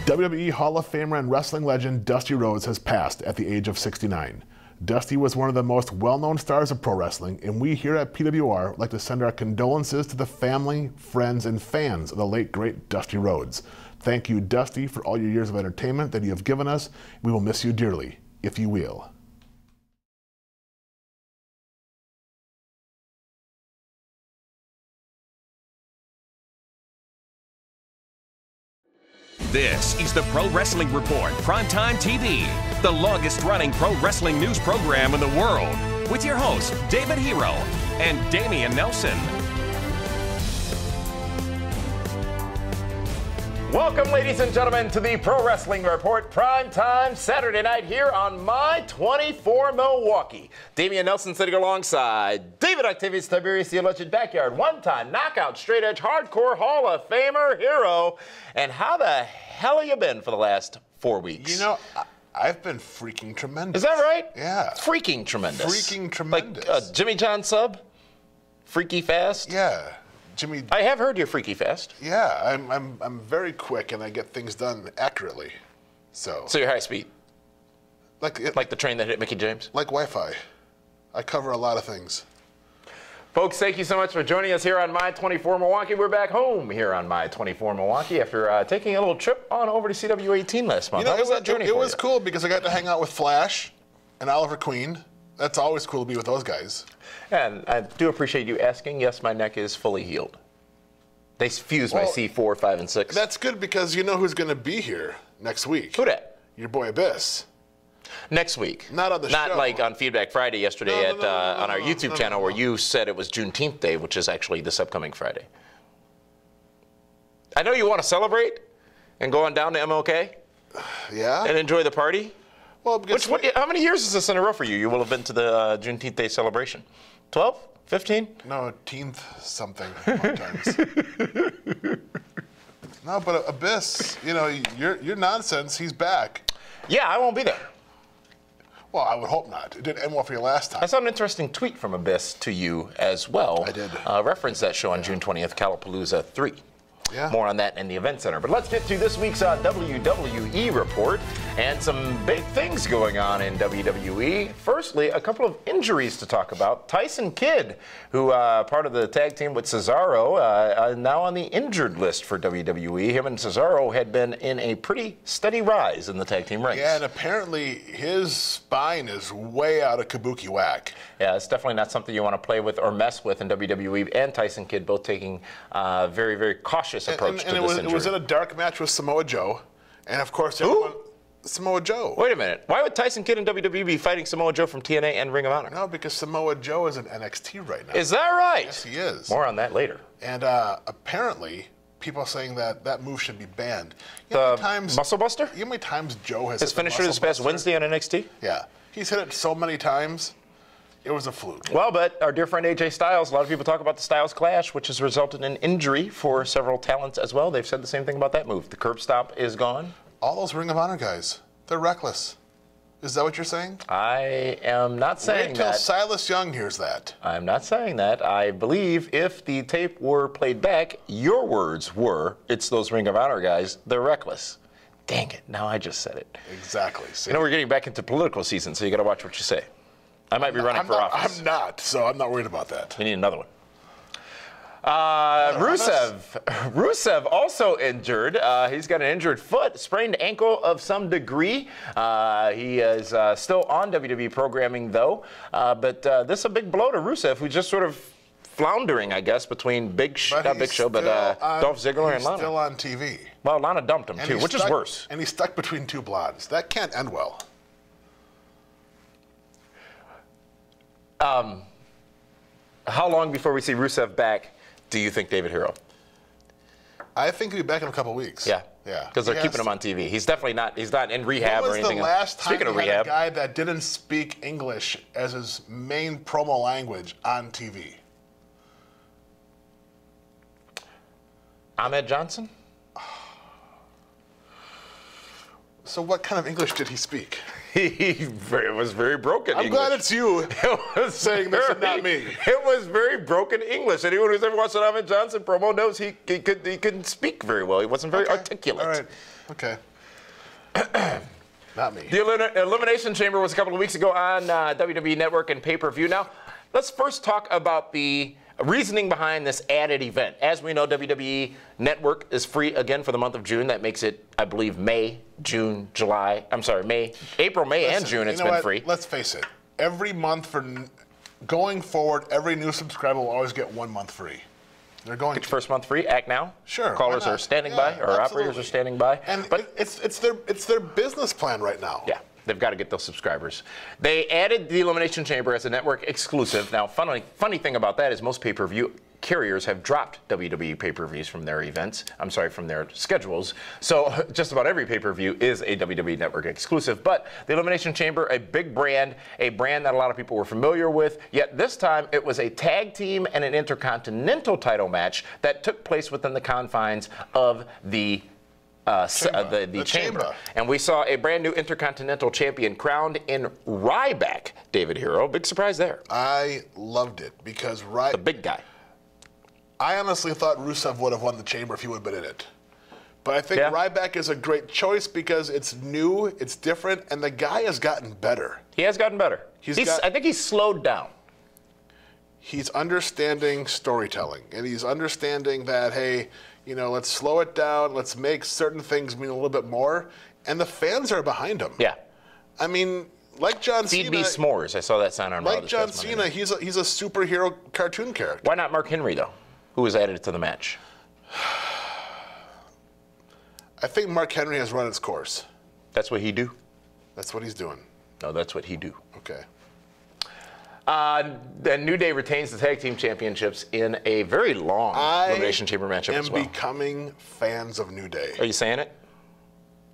WWE Hall of Famer and wrestling legend Dusty Rhodes has passed at the age of 69. Dusty was one of the most well-known stars of pro wrestling, and we here at PWR would like to send our condolences to the family, friends, and fans of the late, great Dusty Rhodes. Thank you, Dusty, for all your years of entertainment that you have given us. We will miss you dearly, if you will. This is the Pro Wrestling Report, Primetime TV, the longest-running pro wrestling news program in the world, with your hosts, David Hero and Damian Nelson. Welcome, ladies and gentlemen, to the Pro Wrestling Report, Primetime Saturday night here on My 24 Milwaukee. Damian Nelson sitting alongside David Octavius Tiberius, the alleged backyard one-time knockout, straight-edge, hardcore Hall of Famer hero. And how the hell have you been for the last 4 weeks? You know, I've been freaking tremendous. Is that right? Yeah. Freaking tremendous. Freaking tremendous. Like Jimmy John sub? Freaky fast? Yeah. Jimmy. I have heard you're freaky fast. Yeah, I'm very quick and I get things done accurately. So you're high speed? Like the train that hit Mickey James? Like Wi-Fi. I cover a lot of things. Folks, thank you so much for joining us here on My 24 Milwaukee. We're back home here on My 24 Milwaukee after taking a little trip on over to CW18 last month. You know, How was that journey? It was cool because I got to hang out with Flash and Oliver Queen. That's always cool to be with those guys. And I do appreciate you asking. Yes, my neck is fully healed. They fused my C4, 5, and 6. That's good because you know who's going to be here next week. Who dat? Your boy Abyss. Next week. Not on the show. Not like on Feedback Friday yesterday on our YouTube channel where you said it was Juneteenth Day, which is actually this upcoming Friday. I know you want to celebrate and go on down to MLK. Yeah. And enjoy the party. Well, because how many years is this in a row for you? You will have been to the Juneteenth Day celebration. 12? 15? No, 10th something. Times. No, but Abyss, you know, your nonsense, he's back. Yeah, I won't be there. Well, I would hope not. It didn't end well for you last time. I saw an interesting tweet from Abyss to you as well. I did. Reference that show on June 20th, Calapalooza 3. Yeah. More on that in the Event Center. But let's get to this week's WWE report and some big things going on in WWE. Firstly, a couple of injuries to talk about. Tyson Kidd, who part of the tag team with Cesaro, now on the injured list for WWE. Him and Cesaro had been in a pretty steady rise in the tag team ranks. Yeah, and apparently his spine is way out of kabuki whack. Yeah, it's definitely not something you want to play with or mess with in WWE. And Tyson Kidd both taking very, very cautious approach to this injury. It was in a dark match with Samoa Joe, and of course Samoa Joe. Wait a minute. Why would Tyson Kidd and WWE be fighting Samoa Joe from TNA and Ring of Honor? No, because Samoa Joe is in NXT right now. Is that right? Yes, he is. More on that later. And apparently, people are saying that move should be banned. You know Muscle Buster? You know how many times Joe has his hit the finisher this past Wednesday on NXT? Yeah. He's hit it so many times. It was a fluke. Well, but our dear friend AJ Styles, a lot of people talk about the Styles Clash, which has resulted in injury for several talents as well. They've said the same thing about that move. The curb stop is gone. All those Ring of Honor guys, they're reckless. Is that what you're saying? I am not saying that. Wait till Silas Young hears that. I'm not saying that. I believe if the tape were played back, your words were, it's those Ring of Honor guys, they're reckless. Dang it, now I just said it. Exactly. See? You know, we're getting back into political season, so you got to watch what you say. I might be running for office. I'm not, so I'm not worried about that. We need another one. Rusev also injured. He's got an injured foot, sprained ankle of some degree. He is still on WWE programming, though. But this is a big blow to Rusev, who's just sort of floundering, I guess, between Dolph Ziggler and Lana. He's still on TV. Well, Lana dumped him, too, which is worse. And he's stuck between two blondes. That can't end well. How long before we see Rusev back do you think, David Hero? I think he'll be back in a couple weeks. Yeah. Yeah. Because they're keeping him on TV. He's definitely not, he's not in rehab or anything. When was the last time Speaking of you had rehab, a guy that didn't speak English as his main promo language on TV? Ahmed Johnson? So what kind of English did he speak? It was very broken English. I'm glad it's you saying this and not me. It was very broken English. Anyone who's ever watched an Ahmed Johnson promo knows he couldn't speak very well. He wasn't very articulate. All right. Okay. Not me. The Elimination Chamber was a couple of weeks ago on WWE Network and pay-per-view. Now, let's first talk about the reasoning behind this added event. As we know, WWE Network is free again for the month of June. That makes it, I believe, April, May, and June it's been free. Let's face it. Every month going forward, every new subscriber will always get 1 month free. They're going Get your first month free. Act now. Sure. Callers are standing by, or operators are standing by. And but it's their business plan right now. Yeah. They've got to get those subscribers. They added the Elimination Chamber as a network exclusive. Now, funny thing about that is most pay-per-view carriers have dropped WWE pay-per-views from their from their schedules. So just about every pay-per-view is a WWE Network exclusive. But the Elimination Chamber, a big brand, a brand that a lot of people were familiar with. Yet this time it was a tag team and an intercontinental title match that took place within the confines of the chamber. And we saw a brand new Intercontinental Champion crowned in Ryback, David Hero. Big surprise there. I loved it because the big guy. I honestly thought Rusev would have won the chamber if he would have been in it. But I think Ryback is a great choice because it's new, it's different, and the guy has gotten better. He has gotten better. I think he's slowed down. He's understanding storytelling, and he's understanding that, hey, let's slow it down. Let's make certain things mean a little bit more. And the fans are behind him. Yeah. I mean, like John Cena. Feed me s'mores. I saw that sign on Raw. Like John Cena, he's a superhero cartoon character. Why not Mark Henry, though, who was added to the match? I think Mark Henry has run its course. That's what he do? That's what he's doing. No, that's what he do. Okay. The New Day retains the Tag Team Championships in a very long Elimination Chamber matchup as well. I am becoming fans of New Day. Are you saying it?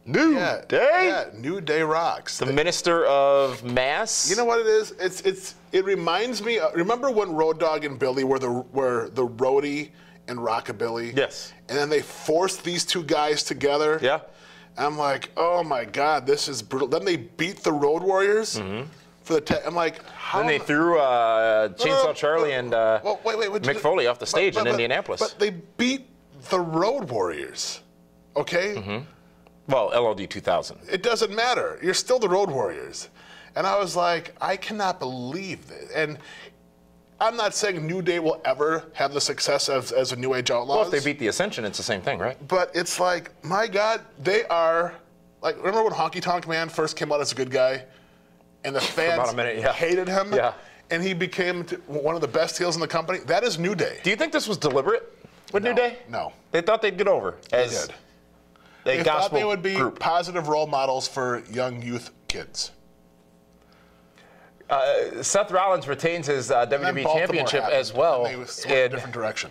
New Day? Yeah, New Day rocks. The Minister of Mass? You know what it is? It reminds me, remember when Road Dogg and Billy were the Roadie and Rockabilly? Yes. And then they forced these two guys together? Yeah. I'm like, oh my God, this is brutal. Then they beat the Road Warriors. Mm-hmm. I'm like, how? Then they threw Chainsaw Charlie and Mick Foley off the stage in Indianapolis. But they beat the Road Warriors, okay? Mm-hmm. Well, LOD 2000. It doesn't matter. You're still the Road Warriors. And I was like, I cannot believe this. And I'm not saying New Day will ever have the success as a New Age Outlaws. Well, if they beat the Ascension, it's the same thing, right? But it's like, my God, they are, like, remember when Honky Tonk Man first came out as a good guy? And the fans hated him, and he became one of the best heels in the company. That is New Day. Do you think this was deliberate with New Day? No. They thought they'd get over. They did. They thought they would be positive role models for young youth kids. Seth Rollins retains his WWE Championship as well. They went in a different direction.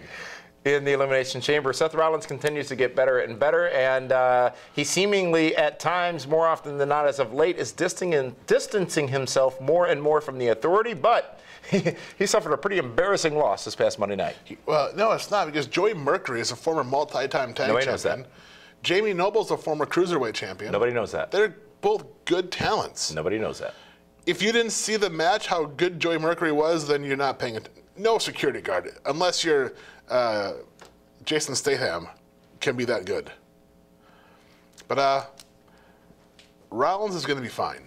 In the Elimination Chamber, Seth Rollins continues to get better and better, and he seemingly, at times, more often than not as of late, is distancing himself more and more from the Authority, but he suffered a pretty embarrassing loss this past Monday night. Well, no, it's not, because Joey Mercury is a former multi-time tag champion. Nobody knows that. Jamie Noble's a former cruiserweight champion. Nobody knows that. They're both good talents. Nobody knows that. If you didn't see the match, how good Joey Mercury was, then you're not paying attention. No security guard, unless you're Jason Statham, can be that good. But Rollins is going to be fine.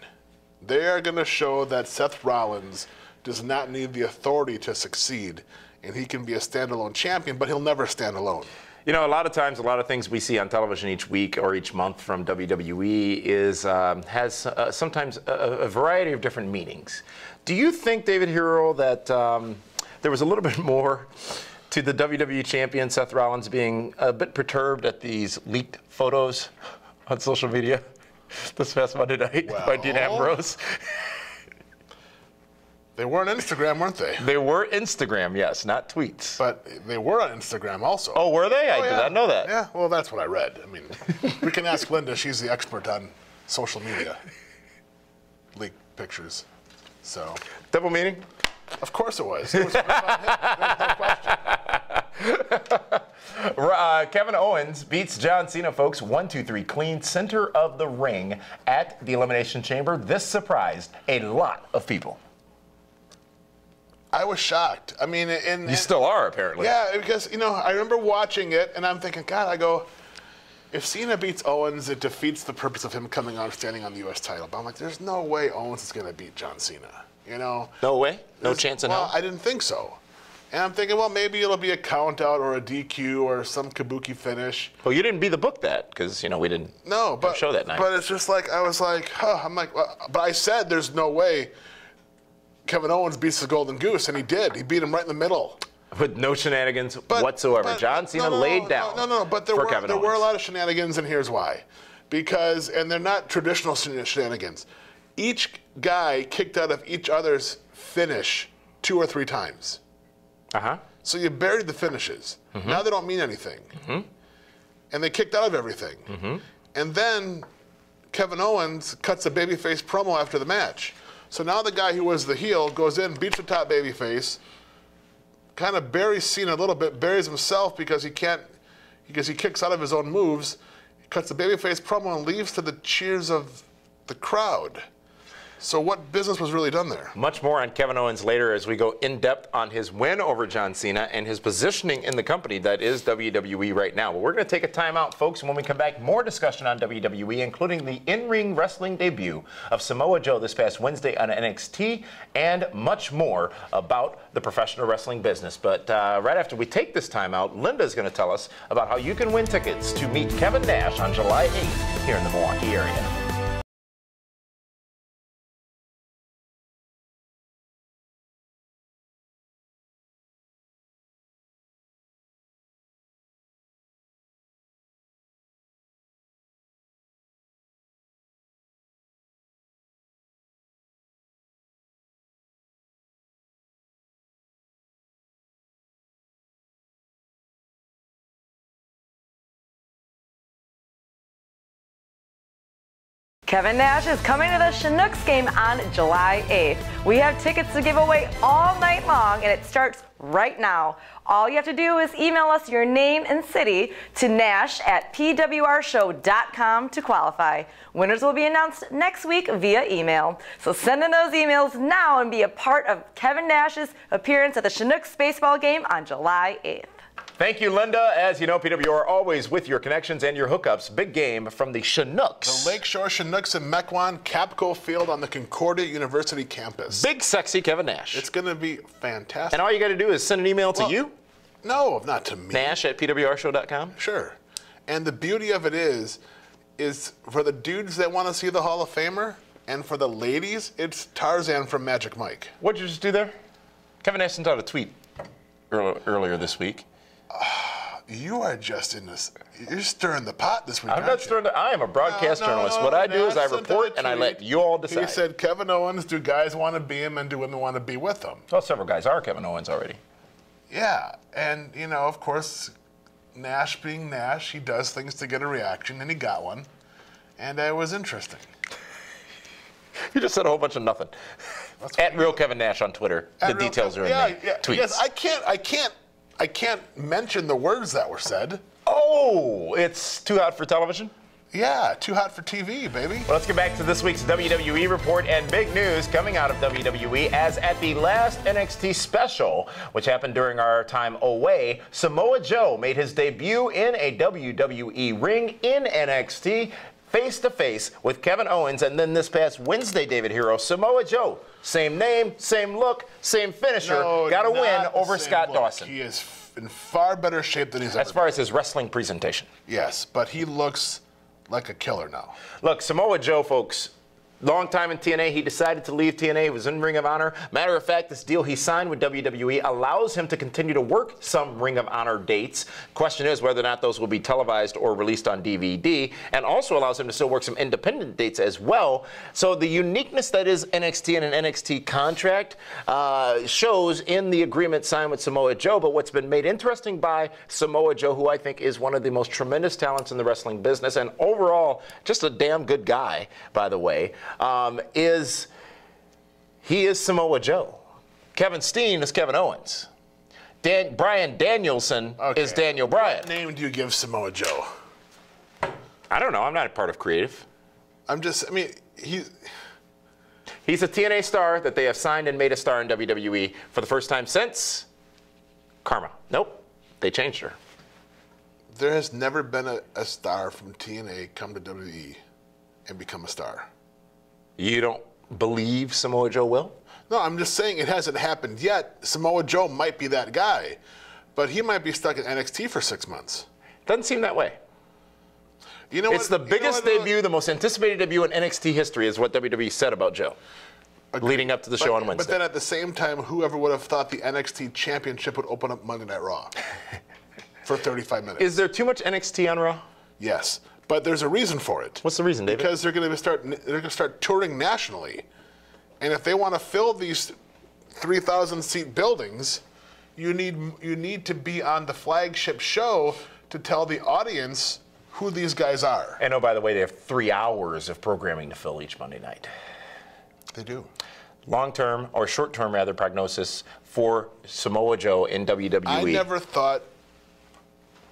They are going to show that Seth Rollins does not need the Authority to succeed, and he can be a standalone champion, but he'll never stand alone. You know, a lot of times, a lot of things we see on television each week or each month from WWE has sometimes a variety of different meanings. Do you think, David Hero, that there was a little bit more to the WWE champion Seth Rollins being a bit perturbed at these leaked photos on social media this past Monday night by Dean Ambrose? They were on Instagram, weren't they? They were Instagram, yes, not tweets. But they were on Instagram also. Oh, were they? I did not know that. Yeah, well, that's what I read. I mean, we can ask Linda. She's the expert on social media. Leaked pictures. So. Double meaning? Of course it was. It was no question. Kevin Owens beats John Cena, folks, 1-2-3 clean, center of the ring at the Elimination Chamber. This surprised a lot of people. I was shocked. I mean, you still are, apparently. Yeah, because, I remember watching it, and I'm thinking, God, I go, if Cena beats Owens, it defeats the purpose of him coming out standing on the U.S. title. But I'm like, there's no way Owens is going to beat John Cena. You know? No way? No chance in hell? I didn't think so. And I'm thinking, well, maybe it'll be a count out or a DQ or some kabuki finish. Well, you didn't be the book that because, you know, we didn't show that night. But it's just like, I was like, huh. I'm like, well, but I said there's no way Kevin Owens beats the Golden Goose, and he did. He beat him right in the middle. With no shenanigans whatsoever. John Cena laid down. No, but there were a lot of shenanigans, and here's why. And they're not traditional shenanigans. Each guy kicked out of each other's finish 2 or 3 times. Uh-huh. So you buried the finishes. Mm-hmm. Now they don't mean anything. Mm-hmm. And they kicked out of everything. Mm-hmm. And then Kevin Owens cuts a babyface promo after the match. So now the guy who was the heel goes in, beats the top babyface, kind of buries Cena a little bit, buries himself because he kicks out of his own moves. He cuts the babyface promo and leaves to the cheers of the crowd. So what business was really done there? Much more on Kevin Owens later as we go in depth on his win over John Cena and his positioning in the company that is WWE right now. But we're going to take a timeout, folks, and when we come back, more discussion on WWE, including the in-ring wrestling debut of Samoa Joe this past Wednesday on NXT, and much more about the professional wrestling business. But right after we take this timeout, Linda's going to tell us about how you can win tickets to meet Kevin Nash on July 8th here in the Milwaukee area. Kevin Nash is coming to the Chinooks game on July 8th. We have tickets to give away all night long, and it starts right now. All you have to do is email us your name and city to nash@pwrshow.com to qualify. Winners will be announced next week via email. So send in those emails now and be a part of Kevin Nash's appearance at the Chinooks baseball game on July 8th. Thank you, Linda. As you know, PWR always with your connections and your hookups. Big game from the Chinooks. The Lakeshore Chinooks in Mequon, Capco Field on the Concordia University campus. Big, sexy Kevin Nash. It's going to be fantastic. And all you got to do is send an email to you? No, not to me. Nash@pwrshow.com? Sure. And the beauty of it is for the dudes that want to see the Hall of Famer, and for the ladies, it's Tarzan from Magic Mike. What'd you just do there? Kevin Nash sent out a tweet earlier this week. You are just in this. You're stirring the pot this week. I'm not stirring I am a broadcast journalist. What I do is I report and I let you all decide. He said, Kevin Owens, do guys want to be him and do women want to be with him? Well, several guys are Kevin Owens already. Yeah, and, you know, of course, Nash being Nash, he does things to get a reaction, and he got one. And it was interesting. You just said a whole bunch of nothing. At Real Kevin Nash on Twitter. The details are in the tweets. Yes, I can't mention the words that were said. Oh, it's too hot for television? Yeah, too hot for TV, baby. Well, let's get back to this week's WWE report and big news coming out of WWE as at the last NXT special, which happened during our time away, Samoa Joe made his debut in a WWE ring in NXT face-to-face with Kevin Owens, and then this past Wednesday, David Hero, Samoa Joe, same name, same look, same finisher, got a win over Scott Dawson. He is in far better shape than he's ever been. As far as his wrestling presentation. Yes, but he looks like a killer now. Look, Samoa Joe, folks, long time in TNA, he decided to leave TNA. He was in Ring of Honor. Matter of fact, this deal he signed with WWE allows him to continue to work some Ring of Honor dates. Question is whether or not those will be televised or released on DVD, and also allows him to still work some independent dates as well. So the uniqueness that is NXT and an NXT contract shows in the agreement signed with Samoa Joe. But what's been made interesting by Samoa Joe, who I think is one of the most tremendous talents in the wrestling business, and overall just a damn good guy, by the way, he is Samoa Joe. Kevin Steen is Kevin Owens. Bryan Danielson is Daniel Bryan. What name do you give Samoa Joe? I don't know. I'm not a part of creative. He's a TNA star that they have signed and made a star in WWE for the first time since Karma. Nope. They changed her. There has never been a star from TNA come to WWE and become a star. You don't believe Samoa Joe will? No, I'm just saying it hasn't happened yet. Samoa Joe might be that guy, but he might be stuck in NXT for 6 months. Doesn't seem that way. You know it's the biggest debut, the most anticipated debut in NXT history is what WWE said about Joe. Leading up to the show on Wednesday. But then at the same time, whoever would have thought the NXT championship would open up Monday Night Raw for 35 minutes? Is there too much NXT on Raw? Yes, but there's a reason for it. What's the reason, David? Because they're going to start touring nationally, and if they want to fill these 3,000-seat buildings, you need to be on the flagship show to tell the audience who these guys are. And oh, by the way, they have 3 hours of programming to fill each Monday night. They do. Long-term, or short-term rather, prognosis for Samoa Joe in WWE. I never thought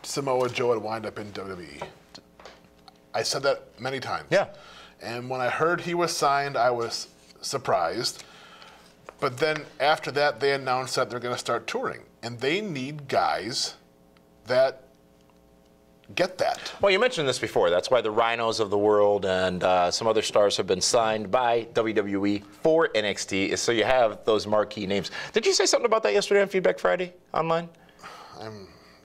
Samoa Joe would wind up in WWE. I said that many times. Yeah. And when I heard he was signed, I was surprised. But then after that, they announced that they're going to start touring. And they need guys that get that. Well, you mentioned this before. That's why the Rhinos of the world and some other stars have been signed by WWE for NXT, is so you have those marquee names. Did you say something about that yesterday on Feedback Friday online?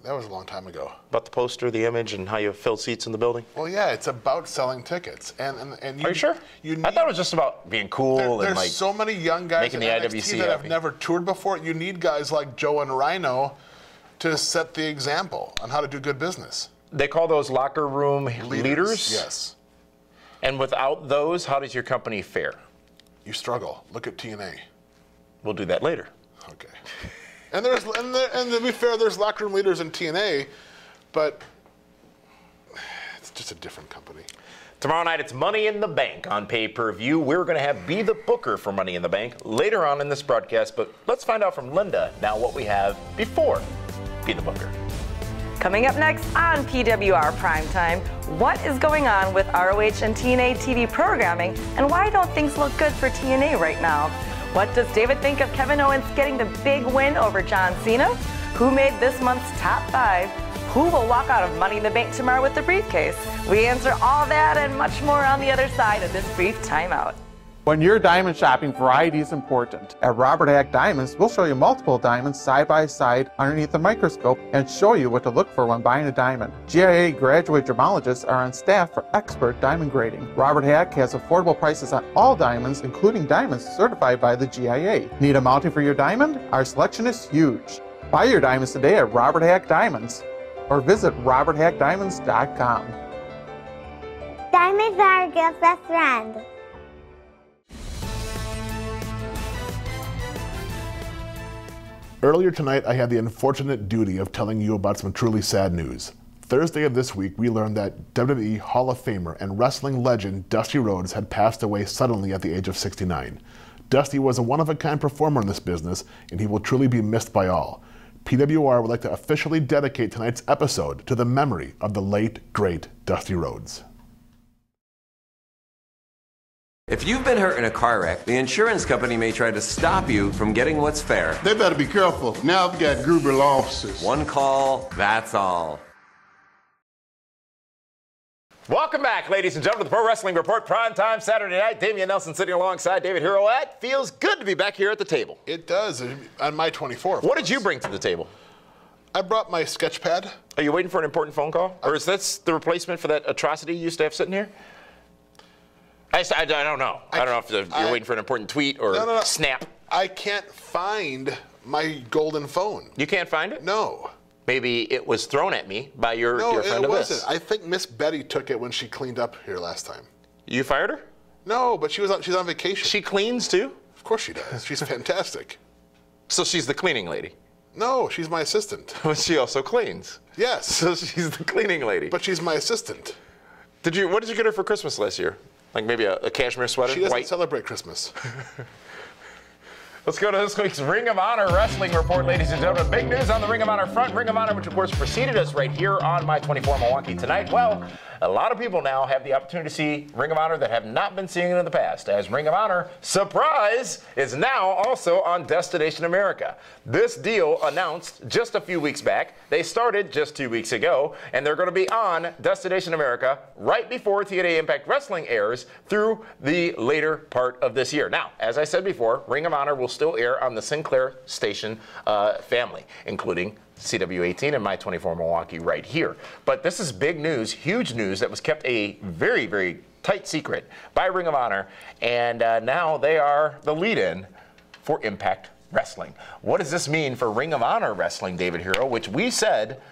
That was a long time ago. About the poster, the image, and how you fill seats in the building? Well, yeah, it's about selling tickets. And Are you sure? I thought it was just about being cool and there's so many young guys in NXT that have never toured before. You need guys like Joe and Rhino to set the example on how to do good business. They call those locker room leaders? Yes. And without those, how does your company fare? You struggle. Look at TNA. We'll do that later. Okay. And to be fair, there's locker room leaders in TNA, but it's just a different company. Tomorrow night, it's Money in the Bank on pay-per-view. We're going to have Be the Booker for Money in the Bank later on in this broadcast, but let's find out from Linda now what we have before Be the Booker. Coming up next on PWR Primetime, what is going on with ROH and TNA TV programming, and why don't things look good for TNA right now? What does David think of Kevin Owens getting the big win over John Cena? Who made this month's top 5? Who will walk out of Money in the Bank tomorrow with the briefcase? We answer all that and much more on the other side of this brief timeout. When you're diamond shopping, variety is important. At Robert Hack Diamonds, we'll show you multiple diamonds side by side underneath the microscope and show you what to look for when buying a diamond. GIA graduate gemologists are on staff for expert diamond grading. Robert Hack has affordable prices on all diamonds, including diamonds certified by the GIA. Need a mounting for your diamond? Our selection is huge. Buy your diamonds today at Robert Hack Diamonds or visit roberthackdiamonds.com. Diamonds are a girl's best friend. Earlier tonight, I had the unfortunate duty of telling you about some truly sad news. Thursday of this week, we learned that WWE Hall of Famer and wrestling legend Dusty Rhodes had passed away suddenly at the age of 69. Dusty was a one-of-a-kind performer in this business, and he will truly be missed by all. PWR would like to officially dedicate tonight's episode to the memory of the late, great Dusty Rhodes. If you've been hurt in a car wreck, the insurance company may try to stop you from getting what's fair. They better be careful. Now I've got Gruber law officers. One call, that's all. Welcome back, ladies and gentlemen, to the Pro Wrestling Report, primetime Saturday night. Damian Nelson sitting alongside David Hero. It feels good to be back here at the table. It does, on my 24th. What did you bring to the table? I brought my sketch pad. Are you waiting for an important phone call? Or is this the replacement for that atrocity you used to have sitting here? I don't know. I don't know if you're waiting for an important tweet or snap. I can't find my golden phone. You can't find it? No. Maybe it was thrown at me by your friend No, it wasn't. Abyss. I think Miss Betty took it when she cleaned up here last time. You fired her? No, but she's on vacation. She cleans too? Of course she does. She's fantastic. So she's the cleaning lady? No, she's my assistant. But she also cleans? Yes. So she's the cleaning lady? But she's my assistant. What did you get her for Christmas last year? Like maybe a cashmere sweater? She doesn't white? celebrate Christmas. Let's go to this week's Ring of Honor Wrestling Report, ladies and gentlemen. Big news on the Ring of Honor front. Ring of Honor, which of course preceded us right here on My 24 Milwaukee tonight. Well, a lot of people now have the opportunity to see Ring of Honor that have not been seeing it in the past, as Ring of Honor, surprise, is now also on Destination America. This deal announced just a few weeks back. They started just 2 weeks ago, and they're going to be on Destination America right before TNA Impact Wrestling airs through the later part of this year. Now, as I said before, Ring of Honor will still air on the Sinclair station family, including CW18 and My24 Milwaukee right here. But this is big news, huge news that was kept a very, very tight secret by Ring of Honor, and now they are the lead-in for Impact Wrestling. What does this mean for Ring of Honor Wrestling, David Hero, which we said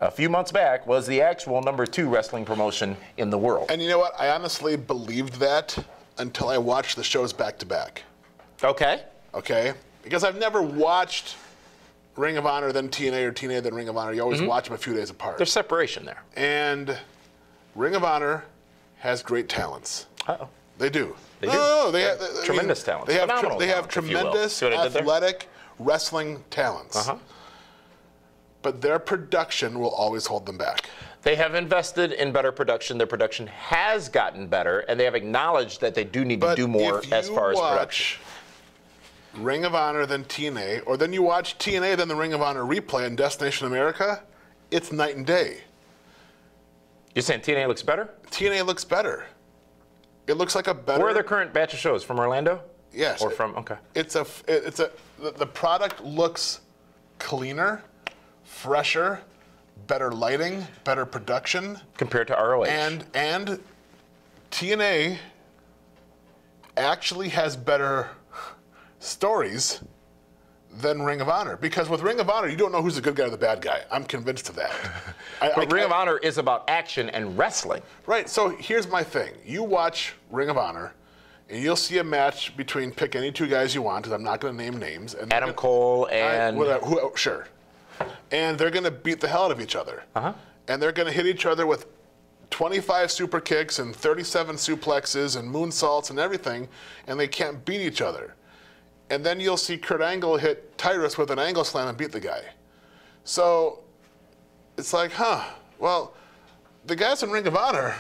a few months back was the actual #2 wrestling promotion in the world? And you know what? I honestly believed that until I watched the shows back-to-back. Okay. Okay? Because I've never watched Ring of Honor, then TNA, or TNA, then Ring of Honor. You always watch them a few days apart. There's separation there. And Ring of Honor has great talents. Uh-oh. They do. They do. No, they have tremendous talents. They have Phenomenal they have talents, if you will. tremendous See what I did there? athletic wrestling talents. But their production will always hold them back. They have invested in better production. Their production has gotten better, and they have acknowledged that they do need to do more as far as production. Ring of Honor, then TNA, or then you watch TNA, then the Ring of Honor replay in Destination America, it's night and day. You're saying TNA looks better? TNA looks better. It looks like a better. Where are their current batch of shows? From Orlando? Yes. Or from, okay. The product looks cleaner, fresher, better lighting, better production. Compared to ROH. And TNA actually has better stories than Ring of Honor, because with Ring of Honor, you don't know who's the good guy or the bad guy. I'm convinced of that. But Ring of Honor is about action and wrestling. Right, so here's my thing. You watch Ring of Honor, and you'll see a match between, pick any two guys you want, because I'm not going to name names. And Adam Cole and... Sure. And they're going to beat the hell out of each other. And they're going to hit each other with 25 super kicks and 37 suplexes and moonsaults and everything, and they can't beat each other. And then you'll see Kurt Angle hit Tyrus with an angle slam and beat the guy. So it's like, well, the guys in Ring of Honor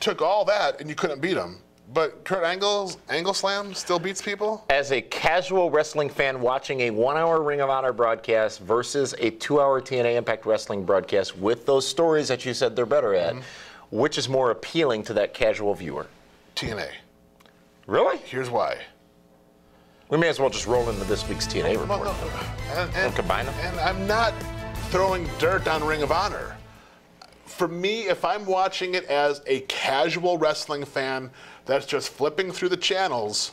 took all that and you couldn't beat them. But Kurt Angle's angle slam still beats people? As a casual wrestling fan watching a 1-hour Ring of Honor broadcast versus a 2-hour TNA Impact Wrestling broadcast with those stories that you said they're better at, which is more appealing to that casual viewer? TNA. Really? Here's why. We may as well just roll into this week's TNA report. And combine them. And I'm not throwing dirt on Ring of Honor. For me, if I'm watching it as a casual wrestling fan that's just flipping through the channels,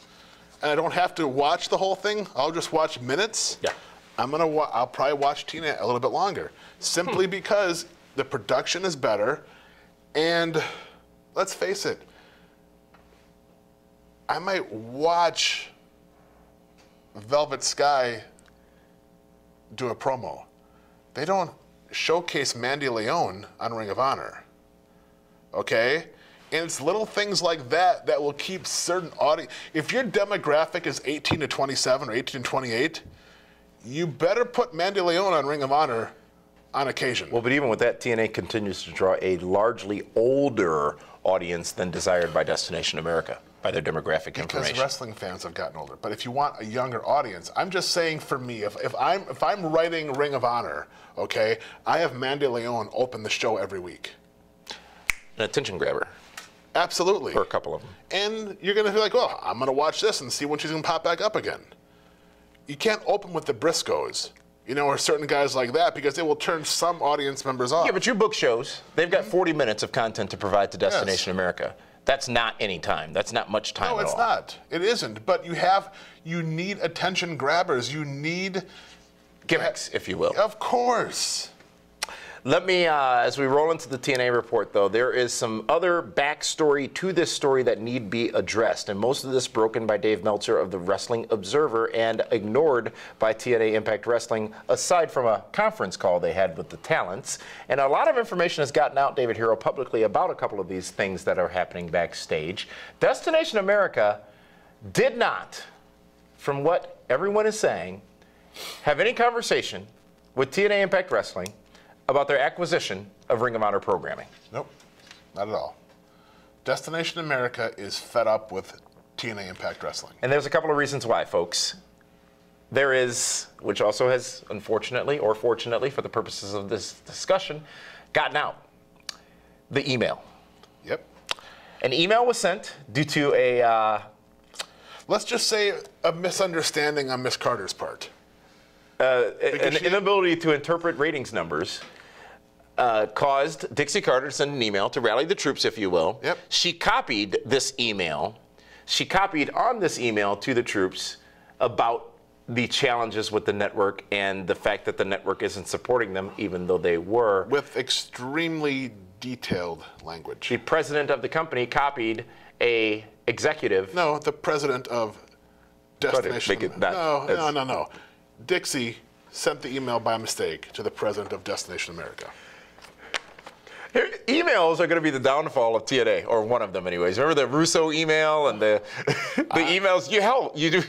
and I don't have to watch the whole thing, I'll just watch minutes. Yeah. I'll probably watch TNA a little bit longer, simply because the production is better, and let's face it, I might watch Velvet Sky do a promo. They don't showcase Mandy Leon on Ring of Honor. Okay? And it's little things like that that will keep certain audience. If your demographic is 18 to 27 or 18 to 28, you better put Mandy Leon on Ring of Honor on occasion. Well, but even with that, TNA continues to draw a largely older audience than desired by Destination America, by their demographic information. Because wrestling fans have gotten older. But if you want a younger audience, I'm just saying for me, if I'm writing Ring of Honor, okay, I have Mandy Leon open the show every week. An attention grabber. Absolutely. For a couple of them. And you're going to be like, well, I'm going to watch this and see when she's going to pop back up again. You can't open with the Briscoes, or certain guys like that, because they will turn some audience members off. Yeah, but you book shows. They've got 40 minutes of content to provide to Destination America. That's not any time. That's not much time at all. No, it's not. It isn't. But you need attention grabbers. You need gimmicks, if you will. Of course. Let me, as we roll into the TNA report, though, there is some other backstory to this story that need be addressed, and most of this broken by Dave Meltzer of the Wrestling Observer and ignored by TNA Impact Wrestling, aside from a conference call they had with the talents. And a lot of information has gotten out, David Hero, publicly about a couple of these things that are happening backstage. Destination America did not, from what everyone is saying, have any conversation with TNA Impact Wrestling about their acquisition of Ring of Honor programming. Nope. not at all. Destination America is fed up with TNA Impact Wrestling. And there's a couple of reasons why, folks. There is, which also has, unfortunately or fortunately for the purposes of this discussion, gotten out, the email. Yep. An email was sent due to a... let's just say a misunderstanding on Miss Carter's part. An inability to interpret ratings numbers caused Dixie Carter to send an email to rally the troops, if you will. Yep. She copied this email. She copied on this email to the troops about the challenges with the network and the fact that the network isn't supporting them, even though they were. With extremely detailed language. The president of the company copied a executive. No, the president of Destination. No. Dixie sent the email by mistake to the president of Destination America. Emails are going to be the downfall of TNA, or one of them anyways. Remember the Russo email and the emails? You do.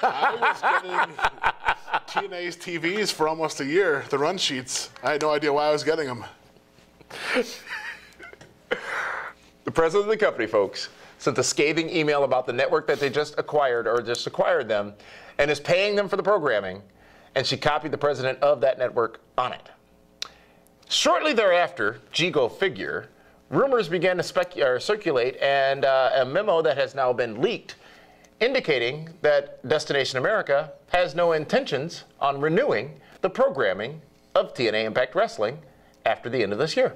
I was getting TNA's TVs for almost a year, the run sheets. I had no idea why I was getting them. The president of the company, folks, sent a scathing email about the network that they just acquired, or just acquired them, and is paying them for the programming, and she copied the president of that network on it. Shortly thereafter, go figure, rumors began to circulate, and a memo that has now been leaked indicating that Destination America has no intentions on renewing the programming of TNA Impact Wrestling after the end of this year.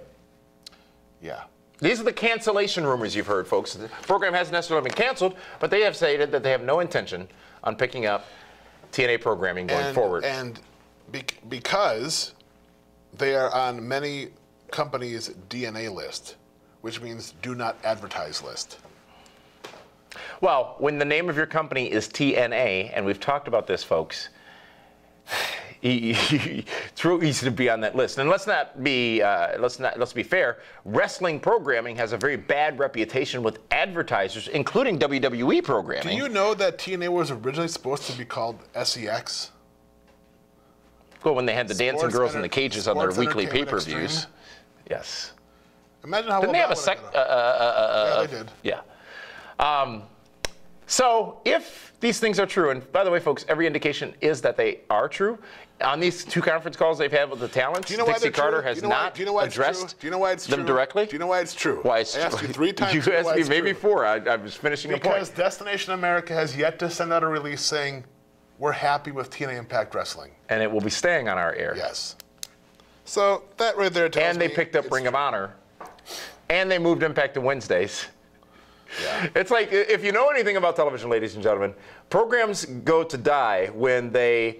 Yeah. These are the cancellation rumors you've heard, folks. The program hasn't necessarily been canceled, but they have stated that they have no intention on picking up TNA programming going forward. And because they are on many companies' DNA list, which means do not advertise list. Well, when the name of your company is TNA, and we've talked about this, folks, it's real easy to be on that list. And let's be fair. Wrestling programming has a very bad reputation with advertisers, including WWE programming. Do you know that TNA was originally supposed to be called SEX? Well, when they had the dancing girls in the cages on their weekly pay-per-views. Yes. Imagine how Didn't they have a yeah, they did. Yeah. So if these things are true, and by the way, folks, every indication is that they are true. On these two conference calls they've had with the talents, Dixie Carter has not addressed them directly. Do you know why it's true? Why it's I asked true. you 3 times. You asked me maybe 4. I was finishing the point. Because Destination America has yet to send out a release saying, we're happy with TNA Impact Wrestling. And it will be staying on our air. Yes. So that right there tells me. And they picked up Ring of Honor. And they moved Impact to Wednesdays. Yeah. It's like, if you know anything about television, ladies and gentlemen, programs go to die when they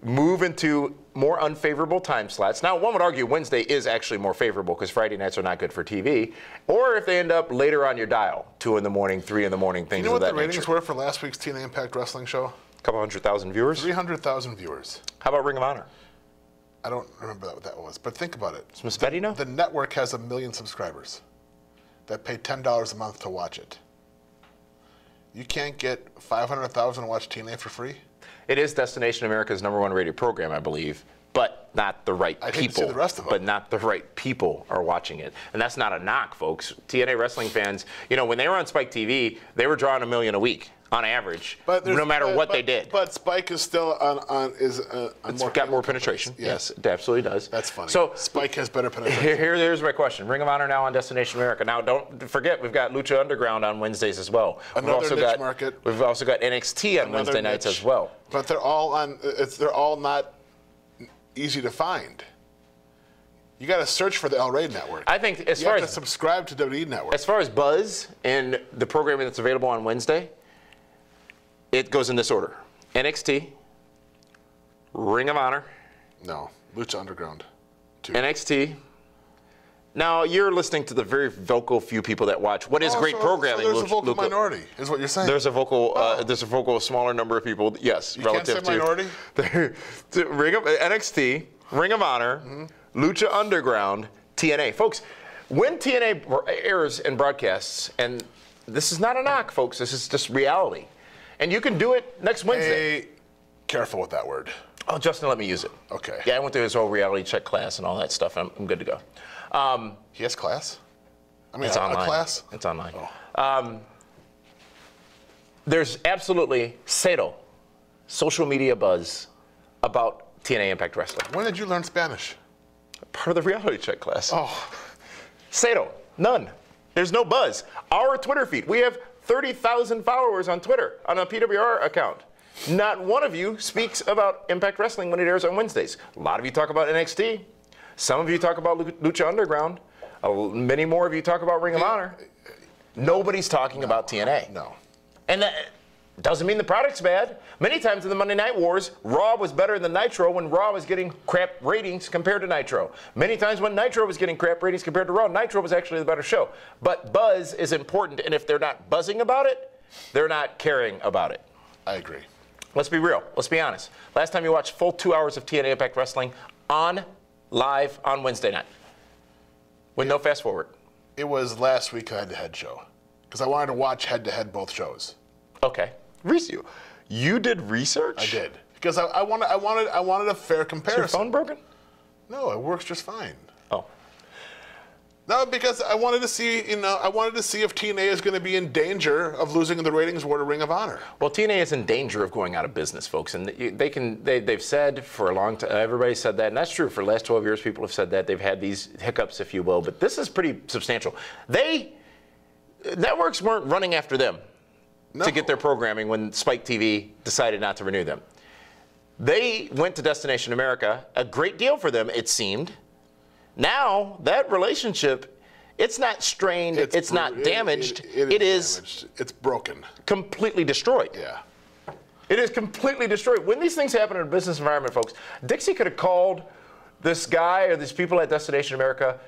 move into more unfavorable time slots. Now, one would argue Wednesday is actually more favorable because Friday nights are not good for TV. Or if they end up later on your dial, 2 in the morning, 3 in the morning, things of that nature. You know what the ratings were for last week's TNA Impact Wrestling show? A couple 100,000 viewers? 300,000 viewers. How about Ring of Honor? I don't remember what that was, but think about it. Does Miss Betty know? The network has 1 million subscribers that pay $10 a month to watch it. You can't get 500,000 to watch TNA for free? It is Destination America's #1 rated program, I believe, but not the right people. I hate to see the rest of them. But not the right people are watching it. And that's not a knock, folks. TNA wrestling fans, you know, when they were on Spike TV, they were drawing 1 million a week on average, no matter what they did. But Spike is still it's got more penetration. Yeah. Yes, it absolutely does. That's funny. So Spike has better penetration. Here's my question. Ring of Honor now on Destination America. Now, don't forget, we've got Lucha Underground on Wednesdays as well. Another niche market. We've also got NXT on Wednesday nights as well. But they're all not easy to find. You got to search for the El Rey Network. I think you have to subscribe to WWE Network. As far as buzz and the programming that's available on Wednesday, it goes in this order: NXT, Ring of Honor. No, Lucha Underground. 2. NXT. Now, you're listening to the very vocal few people that watch what is great programming. So there's a vocal minority, is what you're saying. There's a vocal, smaller number of people, yes, you relative can't say minority? to NXT, Ring of Honor, Lucha Underground, TNA. Folks, when TNA airs and broadcasts, and this is not a knock, folks, this is just reality. And you can do it next Wednesday. Hey, careful with that word. Oh, Justin, let me use it. Okay. Yeah, I went through his whole reality check class and all that stuff. I'm good to go. He has class? I mean, it's online. A class? It's online. Oh. There's absolutely zero social media buzz about TNA Impact Wrestling. When did you learn Spanish? Part of the reality check class. Oh. Zero. None. There's no buzz. Our Twitter feed. We have 30,000 followers on Twitter on a PWR account. Not one of you speaks about Impact Wrestling when it airs on Wednesdays. A lot of you talk about NXT. Some of you talk about Lucha Underground. Many more of you talk about Ring of Honor. Nobody's talking about TNA. No. And that doesn't mean the product's bad. Many times in the Monday Night Wars, Raw was better than Nitro when Raw was getting crap ratings compared to Nitro. Many times when Nitro was getting crap ratings compared to Raw, Nitro was actually the better show. But buzz is important, and if they're not buzzing about it, they're not caring about it. I agree. Let's be real. Let's be honest. Last time you watched full 2 hours of TNA Impact Wrestling live on Wednesday night with no fast forward. It was last week's head-to-head show because I wanted to watch head-to-head both shows. Okay. You did research? I did because I wanted a fair comparison. Is your phone broken? No, it works just fine. Oh. No, because I wanted to see, if TNA is going to be in danger of losing the ratings war to Ring of Honor. Well, TNA is in danger of going out of business, folks, and they've said for a long time. Everybody said that, and that's true. For the last 12 years, people have said that. They've had these hiccups, if you will, but this is pretty substantial. Networks weren't running after them to get their programming when Spike TV decided not to renew them. They went to Destination America, a great deal for them, it seemed. Now, that relationship, it's not strained, it's not damaged. It is damaged. It's broken. Completely destroyed. Yeah. It is completely destroyed. When these things happen in a business environment, folks, Dixie could have called this guy or these people at Destination America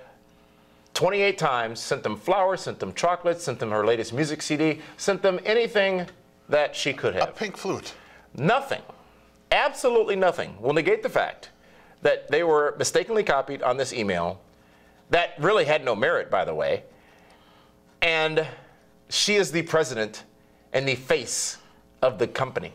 28 times, sent them flowers, sent them chocolates, sent them her latest music CD, sent them anything that she could have. A pink flute. Nothing. Absolutely nothing will negate the fact that they were mistakenly copied on this email that really had no merit, by the way. And she is the president and the face of the company.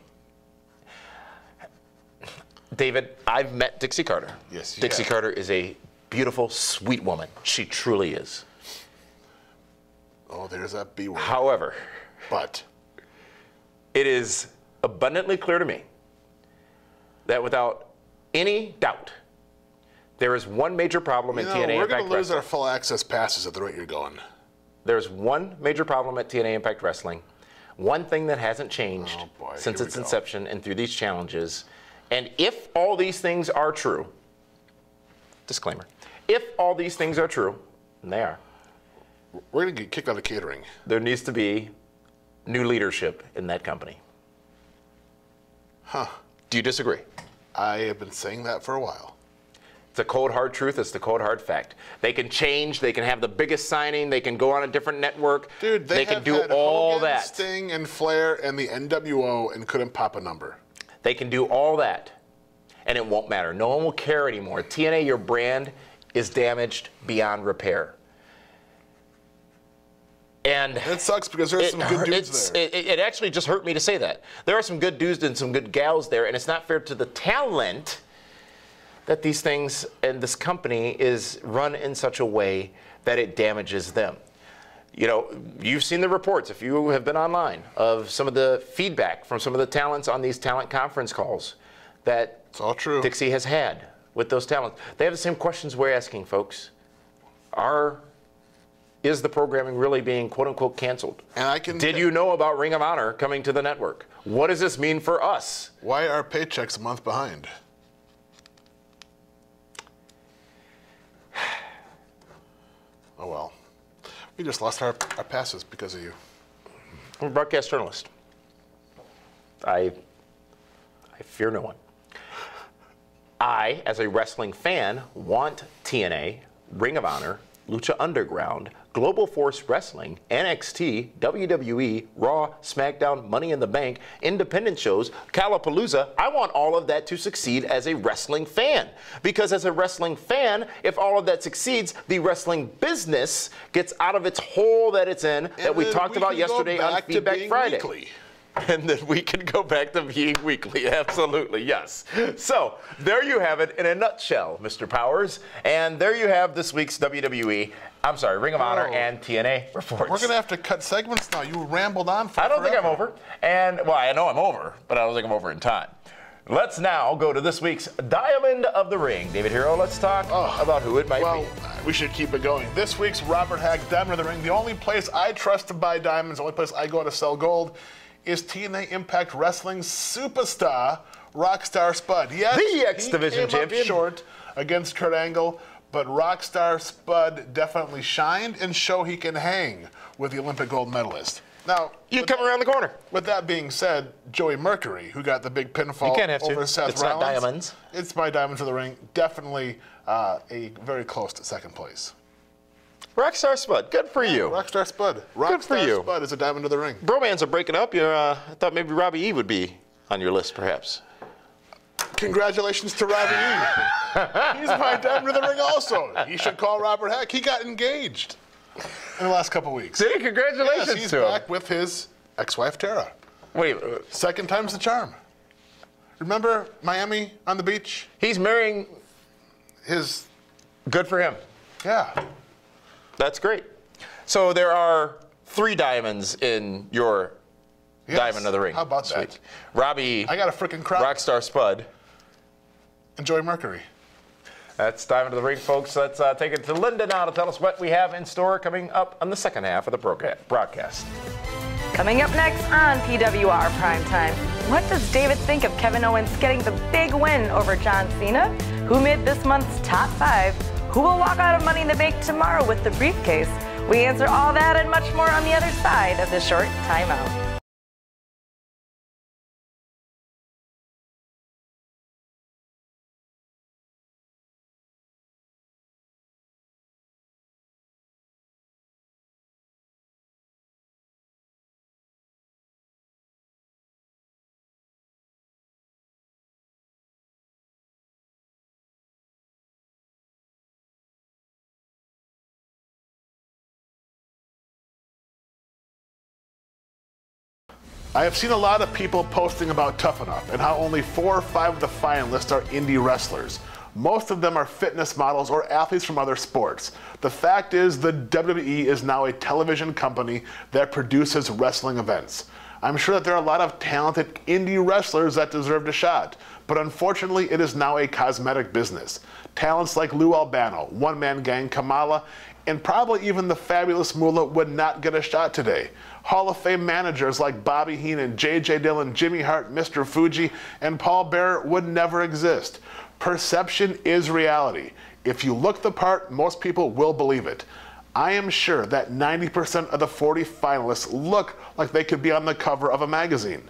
David, I've met Dixie Carter. Yes, you Dixie have. Carter is a beautiful, sweet woman. She truly is. Oh, there's that B word. However, but it is abundantly clear to me that without any doubt, there is one major problem in TNA we're Impact going to lose Wrestling. our full access passes at the rate you're going. There's one major problem at TNA Impact Wrestling. One thing that hasn't changed since its inception and through these challenges. And if all these things are true, disclaimer, if all these things are true, and they are, we're going to get kicked out of catering. there needs to be new leadership in that company. Huh. Do you disagree? I have been saying that for a while. It's a cold, hard truth. It's the cold, hard fact. They can change. They can have the biggest signing. They can go on a different network. Dude, they can have do had all Hogan, that. Sting and Flair and the NWO and couldn't pop a number. They can do all that, and it won't matter. No one will care anymore. TNA, your brand, is damaged beyond repair. And it sucks because there's some good dudes there. It actually just hurt me to say that. There are some good dudes and some good gals there, and it's not fair to the talent that these things and this company is run in such a way that it damages them. You know, you've seen the reports, if you have been online, of some of the feedback from some of the talents on these talent conference calls that it's all true. Dixie has had with those talents. They have the same questions we're asking, folks. Is the programming really being quote-unquote canceled? And Did you know about Ring of Honor coming to the network? What does this mean for us? Why are paychecks a month behind? Oh well. We just lost our passes because of you. I'm a broadcast journalist. I fear no one. I, as a wrestling fan, want TNA, Ring of Honor, Lucha Underground, Global Force Wrestling, NXT, WWE, Raw, SmackDown, Money in the Bank, independent shows, Calapalooza. I want all of that to succeed as a wrestling fan. Because as a wrestling fan, if all of that succeeds, the wrestling business gets out of its hole that it's in, that we talked about yesterday on Feedback Friday. Weekly. and then we can go back to being weekly. Absolutely, yes. So there you have it in a nutshell, Mr. Powers. And there you have this week's WWE, I'm sorry, Ring of Honor and TNA reports. We're going to have to cut segments now. You rambled on for I don't think I'm forever. over. And, well, I know I'm over, but I don't think I'm over in time. Let's now go to this week's Diamond of the Ring. David Hero, let's talk about who it might be. We should keep it going. This week's Robert Hack Diamond of the Ring, the only place I trust to buy diamonds, the only place I go to sell gold, is TNA Impact Wrestling superstar Rockstar Spud. Yes, the X Division champion. Up short against Kurt Angle, but Rockstar Spud definitely shined and show he can hang with the Olympic gold medalist. Now, you come around the corner. With that being said, Joey Mercury, who got the big pinfall over Seth Rollins. It's not diamonds. It's my diamonds of the ring. Definitely a very close to second place. Rockstar Spud, good for you. Rockstar Spud. Good for you. Spud is a diamond of the ring. Bromans are breaking up. I thought maybe Robbie E would be on your list, perhaps. Congratulations to Robbie E. He's my diamond of the ring also. He should call Robert Hack. He got engaged in the last couple weeks. Did he? Congratulations to him. He's back with his ex-wife, Tara. Wait. Second time's the charm. Remember Miami on the beach? He's marrying his... Good for him. Yeah. That's great. So there are 3 diamonds in your Diamond of the Ring. How about that? Week. Robbie. I got a freaking crowd. Rockstar Spud. And Joey Mercury. That's Diamond of the Ring, folks. Let's take it to Linda now to tell us what we have in store coming up on the second half of the broadcast. Coming up next on PWR Primetime, what does David think of Kevin Owens getting the big win over John Cena? Who made this month's top 5? Who will walk out of Money in the Bank tomorrow with the briefcase? We answer all that and much more on the other side of this short timeout. I have seen a lot of people posting about Tough Enough and how only 4 or 5 of the finalists are indie wrestlers. Most of them are fitness models or athletes from other sports. The fact is, the WWE is now a television company that produces wrestling events. I'm sure that there are a lot of talented indie wrestlers that deserved a shot, but unfortunately it is now a cosmetic business. Talents like Lou Albano, One Man Gang, Kamala, and probably even the fabulous Moolah would not get a shot today. Hall of Fame managers like Bobby Heenan, J.J. Dillon, Jimmy Hart, Mr. Fuji, and Paul Bearer would never exist. Perception is reality. If you look the part, most people will believe it. I am sure that 90% of the 40 finalists look like they could be on the cover of a magazine.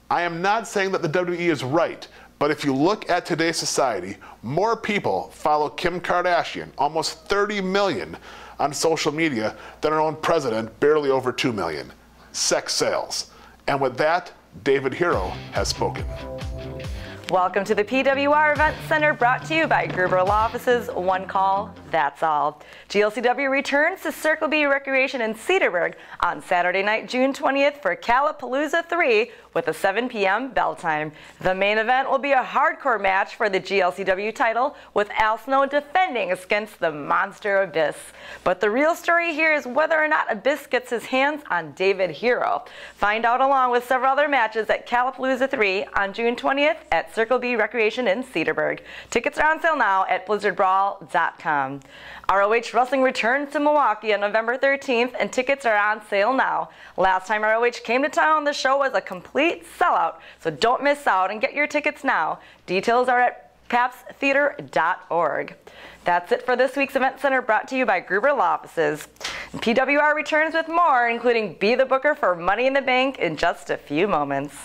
I am not saying that the WWE is right, but if you look at today's society, more people follow Kim Kardashian, almost 30 million, on social media than our own president, barely over 2 million. Sex sells. And with that, David Hero has spoken. Welcome to the PWR Event Center, brought to you by Gruber Law Offices. One call, that's all. GLCW returns to Circle B Recreation in Cedarburg on Saturday night, June 20th for Calapalooza 3 with a 7 p.m. bell time. The main event will be a hardcore match for the GLCW title, with Al Snow defending against the Monster Abyss. But the real story here is whether or not Abyss gets his hands on David Hero. Find out along with several other matches at Calapalooza 3 on June 20th at Circle B Recreation in Cedarburg. Tickets are on sale now at blizzardbrawl.com. ROH Wrestling returns to Milwaukee on November 13th, and tickets are on sale now. Last time ROH came to town, the show was a complete sellout, so don't miss out and get your tickets now. Details are at papstheater.org. That's it for this week's Event Center, brought to you by Gruber Law Offices. And PWR returns with more, including Be the Booker for Money in the Bank in just a few moments.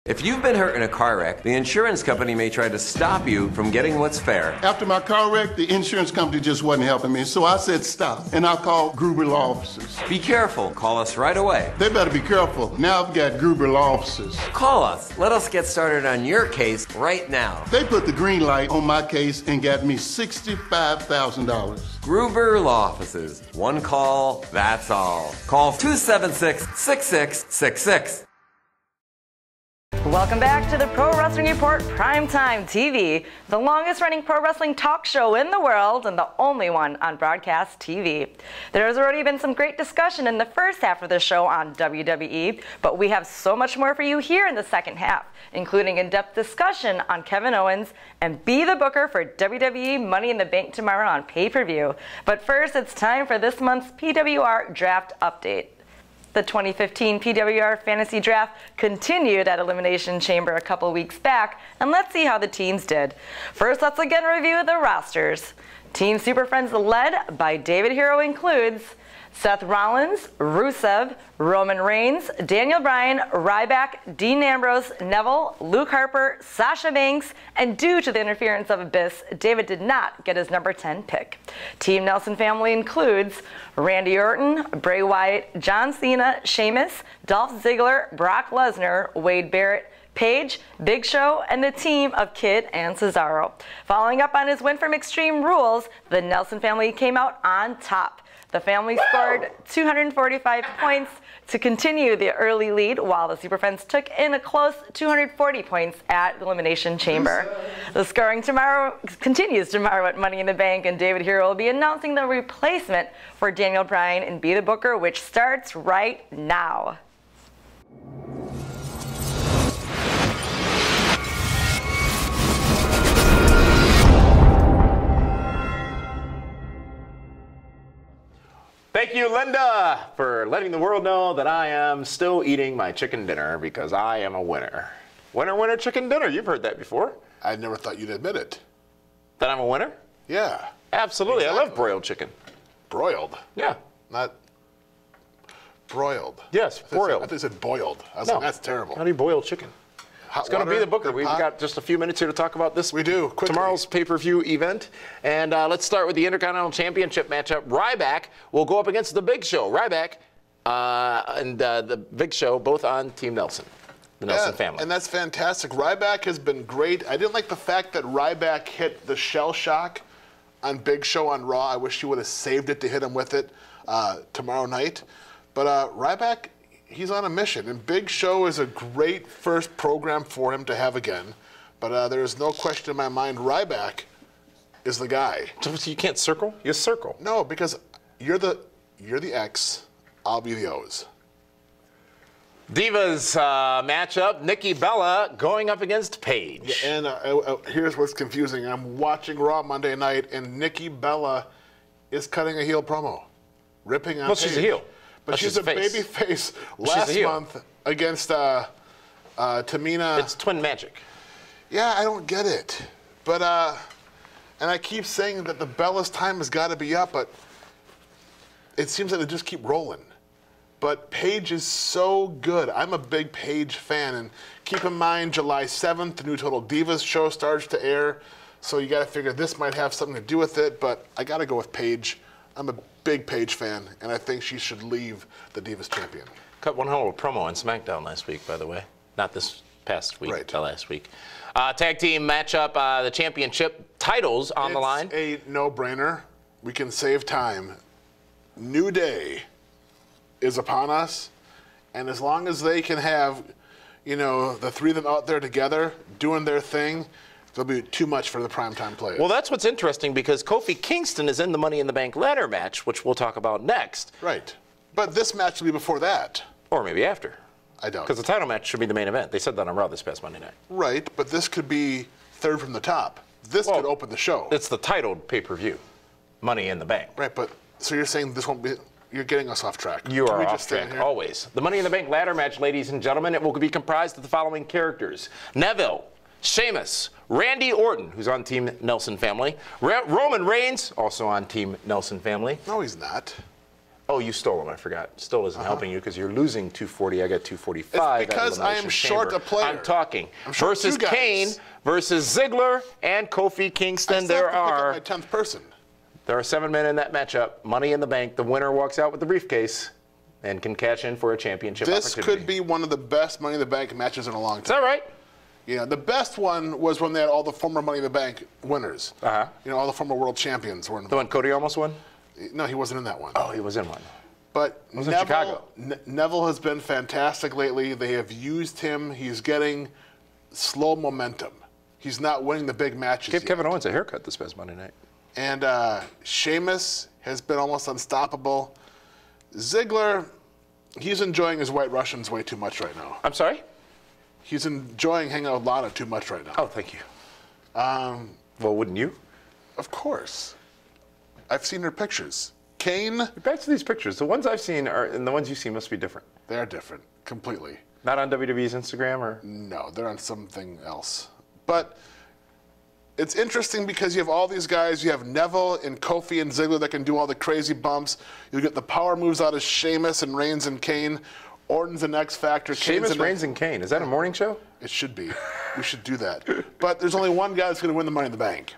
If you've been hurt in a car wreck, the insurance company may try to stop you from getting what's fair. After my car wreck, the insurance company just wasn't helping me, so I said stop, and I called Gruber Law Offices. Be careful. Call us right away. They better be careful. Now I've got Gruber Law Offices. Call us. Let us get started on your case right now. They put the green light on my case and got me $65,000. Gruber Law Offices. One call, that's all. Call 276-6666. Welcome back to the Pro Wrestling Report Primetime TV, the longest running pro wrestling talk show in the world and the only one on broadcast TV. There has already been some great discussion in the first half of the show on WWE, but we have so much more for you here in the second half, including in-depth discussion on Kevin Owens and Be the Booker for WWE Money in the Bank tomorrow on pay-per-view. But first, it's time for this month's PWR Draft Update. The 2015 PWR Fantasy Draft continued at Elimination Chamber a couple weeks back, and let's see how the teams did. First, let's again review the rosters. Team Super Friends led by David Hero includes Seth Rollins, Rusev, Roman Reigns, Daniel Bryan, Ryback, Dean Ambrose, Neville, Luke Harper, Sasha Banks, and due to the interference of Abyss, David did not get his number 10 pick. Team Nelson family includes Randy Orton, Bray Wyatt, John Cena, Sheamus, Dolph Ziggler, Brock Lesnar, Wade Barrett, Paige, Big Show, and the team of Kid and Cesaro. Following up on his win from Extreme Rules, the Nelson family came out on top. The family scored 245 points to continue the early lead, while the Super Friends took in a close 240 points at the Elimination Chamber. The scoring continues tomorrow at Money in the Bank, and David Hero will be announcing the replacement for Daniel Bryan in Be the Booker, which starts right now. Thank you, Linda, for letting the world know that I am still eating my chicken dinner because I am a winner. Winner, winner, chicken dinner. You've heard that before. I never thought you'd admit it. That I'm a winner? Yeah. Absolutely. Exactly. I love broiled chicken. Broiled? Yeah. Not broiled. Yes, broiled. I thought you said boiled. I was like, that's terrible. How do you boil chicken? It's going to be the Booker. We've got just a few minutes here to talk about this. We do. Quickly. Tomorrow's pay-per-view event. And let's start with the Intercontinental Championship matchup. Ryback will go up against the Big Show. Ryback and the Big Show both on Team Nelson, the Nelson family. And that's fantastic. Ryback has been great. I didn't like the fact that Ryback hit the shell shock on Big Show on Raw. I wish he would have saved it to hit him with it tomorrow night. But Ryback, he's on a mission, and Big Show is a great first program for him to have again. But there is no question in my mind, Ryback is the guy. So you can't circle? You circle. No, because you're the X, I'll be the O's. Divas matchup, Nikki Bella going up against Paige. Yeah, and here's what's confusing. I'm watching Raw Monday night, and Nikki Bella is cutting a heel promo, ripping on Paige. She's a heel. But she's a baby face last month against Tamina. It's twin magic. Yeah, I don't get it. But, and I keep saying that the Bella's time has got to be up, but it seems like they just keep rolling. But Paige is so good. I'm a big Paige fan. And keep in mind, July 7th, the new Total Divas show starts to air. So you got to figure this might have something to do with it. But I got to go with Paige. I'm a big Paige fan, and I think she should leave the Divas champion. Cut one hell of a promo on SmackDown last week, by the way. Not this past week, but last week. Tag team matchup, the championship titles on the line. It's a no-brainer. We can save time. New Day is upon us, and as long as they can have, you know, the three of them out there together doing their thing, there'll be too much for the primetime players. Well, that's what's interesting, because Kofi Kingston is in the Money in the Bank ladder match, which we'll talk about next. Right. But this match will be before that. Or maybe after. I don't. Because the title match should be the main event. They said that on Raw this past Monday night. Right, but this could be third from the top. This could open the show. It's the titled pay-per-view, Money in the Bank. Right, but so you're saying this won't be... You're getting us off track. You are off track, always. The Money in the Bank ladder match, ladies and gentlemen, it will be comprised of the following characters: Neville, Sheamus, Randy Orton, who's on Team Nelson family, Roman Reigns, also on Team Nelson family. No, he's not. Oh, you stole him, I forgot. Still isn't helping you because you're losing 240. I got 245. It's because I am short a player. I'm talking. Versus Kane, versus Ziggler, and Kofi Kingston. There are my 10th person. There are 7 men in that matchup. Money in the Bank. The winner walks out with the briefcase and can cash in for a championship opportunity. This could be one of the best Money in the Bank matches in a long time. Is that right? Yeah, the best one was when they had all the former Money in the Bank winners. You know, all the former world champions were in the one Cody almost won? No, he wasn't in that one. Oh, he was in one. But was in Chicago. Neville has been fantastic lately. They have used him. He's getting slow momentum. He's not winning the big matches Gave yet. Kevin Owens a haircut this past Monday night. And Sheamus has been almost unstoppable. Ziggler, he's enjoying his White Russians way too much right now. I'm sorry? He's enjoying hanging out with Lana too much right now. Oh, thank you. Well, wouldn't you? Of course. I've seen her pictures. Kane, Back to these pictures. The ones I've seen and the ones you've seen must be different. they're different, completely. Not on WWE's Instagram or? No, they're on something else. But it's interesting because you have all these guys. You have Neville and Kofi and Ziggler that can do all the crazy bumps. You get the power moves out of Sheamus and Reigns and Kane. Orton's an X Factor. Sheamus, Reigns, and Kane. Is that a morning show? It should be. We should do that. But there's only one guy that's going to win the Money in the Bank.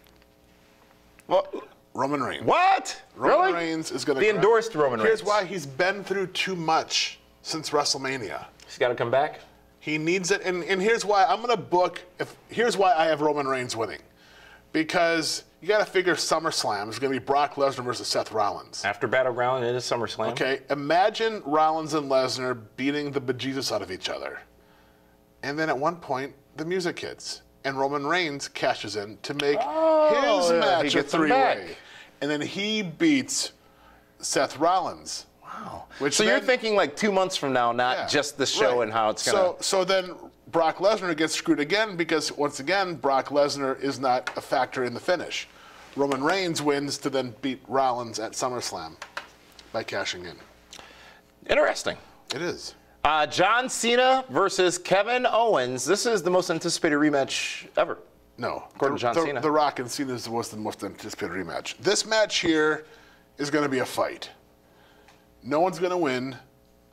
Well, Roman Reigns. what? Roman Really? Reigns is going to. The endorsed Roman Reigns. Here's why he's been through too much since WrestleMania. He's got to come back? He needs it, and here's why I'm going to book. Here's why I have Roman Reigns winning, because you got to figure SummerSlam is going to be Brock Lesnar versus Seth Rollins. After Battleground, it is SummerSlam. Okay, imagine Rollins and Lesnar beating the bejesus out of each other, and then at one point the music hits, and Roman Reigns cashes in to make his match a three-way, and then he beats Seth Rollins. Wow. Which so then, you're thinking like 2 months from now, not just the show right. and how it's going to... So then Brock Lesnar gets screwed again because, once again, Brock Lesnar is not a factor in the finish. Roman Reigns wins to then beat Rollins at SummerSlam by cashing in. Interesting. It is. John Cena versus Kevin Owens. This is the most anticipated rematch ever. No. According to John Cena. The Rock and Cena was the most anticipated rematch. This match here is going to be a fight. No one's going to win.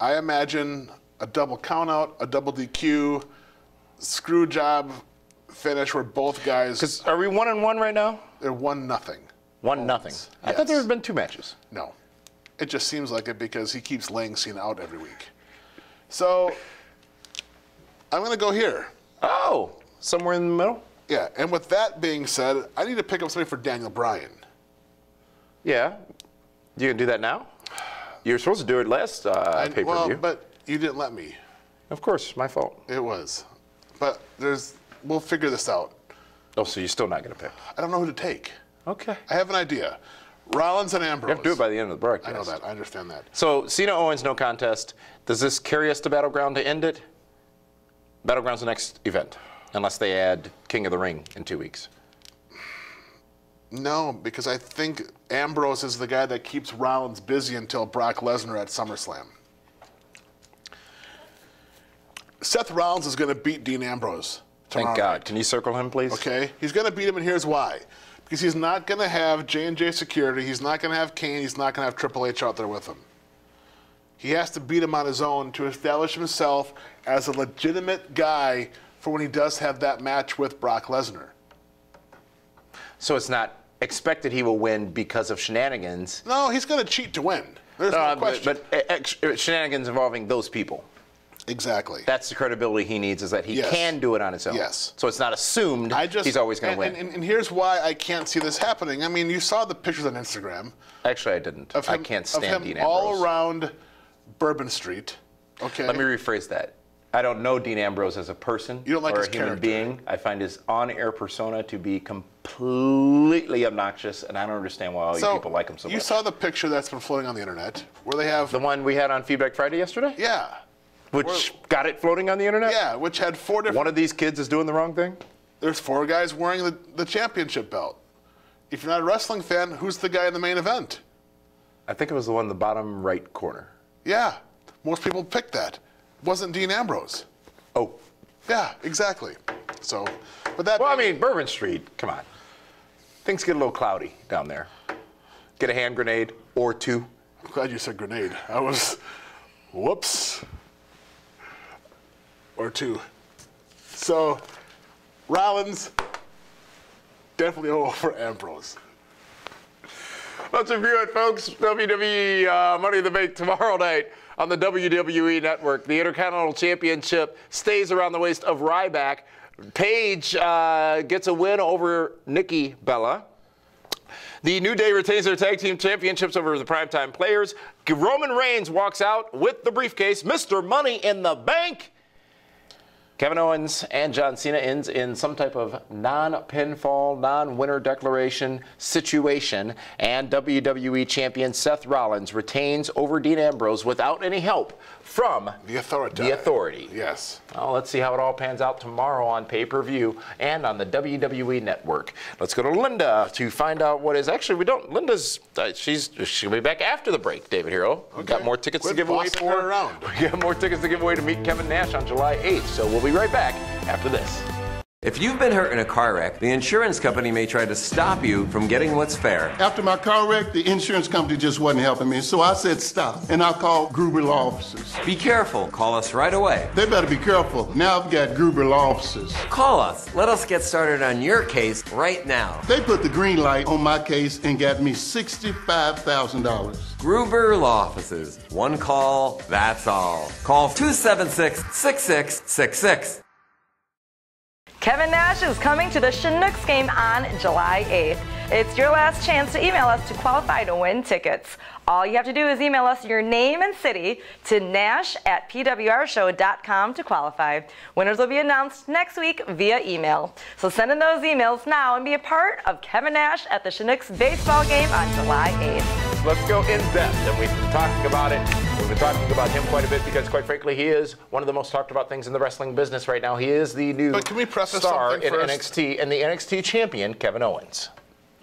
I imagine a double countout, a double DQ, screw job finish where both guys. Because are we 1-1 right now? They're 1-0. 1-0. I thought there had been 2 matches. No. It just seems like it because he keeps laying Cena out every week. So I'm going to go here. Oh, somewhere in the middle? Yeah, and with that being said, I need to pick up somebody for Daniel Bryan. Yeah. You can do that now? You were supposed to do it last pay-per-view. Well, but you didn't let me. Of course, my fault. It was. But we'll figure this out. Oh, so you're still not going to pick? I don't know who to take. Okay. I have an idea. Rollins and Ambrose. You have to do it by the end of the broadcast. I know that. I understand that. So Cena Owens, no contest. Does this carry us to Battleground to end it? Battleground's the next event, unless they add King of the Ring in 2 weeks. No, because I think Ambrose is the guy that keeps Rollins busy until Brock Lesnar at SummerSlam. Seth Rollins is going to beat Dean Ambrose tomorrow Thank God. night. Can you circle him, please? Okay? He's going to beat him, and here's why. Because he's not going to have J&J security. He's not going to have Kane. He's not going to have Triple H out there with him. He has to beat him on his own to establish himself as a legitimate guy for when he does have that match with Brock Lesnar. So it's not expected he will win because of shenanigans. No, he's going to cheat to win. There's no question. But shenanigans involving those people. Exactly. That's the credibility he needs, is that he can do it on his own. Yes. So it's not assumed he's always going to win. And here's why I can't see this happening. I mean, you saw the pictures on Instagram. Actually, I didn't. I can't stand Dean Ambrose. All around Bourbon Street. Okay. Let me rephrase that. I don't know Dean Ambrose as a person you don't like or his a human character. being. I find his on-air persona to be completely obnoxious, and I don't understand why all you people like him so much. You saw the picture that's been floating on the internet where they have... The one we had on Feedback Friday yesterday? Yeah. Which got it floating on the internet? Yeah, which had 4 different... One of these kids is doing the wrong thing? There's 4 guys wearing the championship belt. If you're not a wrestling fan, who's the guy in the main event? I think it was the one in the bottom right corner. Yeah. Most people picked that. It wasn't Dean Ambrose. Oh. Yeah, exactly. So, but that... Well, I mean, Bourbon Street, come on. Things get a little cloudy down there. Get a hand grenade or 2. I'm glad you said grenade. I was... Whoops. Or 2. So, Rollins, definitely over Ambrose. Let's review it, folks. WWE Money in the Bank tomorrow night on the WWE Network. The Intercontinental Championship stays around the waist of Ryback. Paige gets a win over Nikki Bella. The New Day retains their tag team championships over the Primetime Players. Roman Reigns walks out with the briefcase. Mr. Money in the Bank. Kevin Owens and John Cena ends in some type of non-pinfall, non-winner declaration situation. And WWE Champion Seth Rollins retains over Dean Ambrose without any help from The Authority. The Authority. Yes. Well, let's see how it all pans out tomorrow on pay-per-view and on the WWE Network. Let's go to Linda to find out what is actually, Linda's, she'll be back after the break, David Hero. We've got more tickets to give away to her. Around. We got more tickets to give away to meet Kevin Nash on July 8th. So we'll be right back after this. If you've been hurt in a car wreck, the insurance company may try to stop you from getting what's fair. After my car wreck, the insurance company just wasn't helping me, so I said stop, and I called Gruber Law Offices. Be careful. Call us right away. They better be careful. Now I've got Gruber Law Offices. Call us. Let us get started on your case right now. They put the green light on my case and got me $65,000. Gruber Law Offices. One call, that's all. Call 276-6666. Kevin Nash is coming to the Chinooks game on July 8th. It's your last chance to email us to qualify to win tickets. All you have to do is email us your name and city to nash@pwrshow.com to qualify. Winners will be announced next week via email. So send in those emails now and be a part of Kevin Nash at the Chinooks baseball game on July 8th. Let's go in depth, and we've been talking about it. We've been talking about him quite a bit because, quite frankly, he is one of the most talked about things in the wrestling business right now. He is the new But can we preface star something in first? NXT and the NXT champion, Kevin Owens.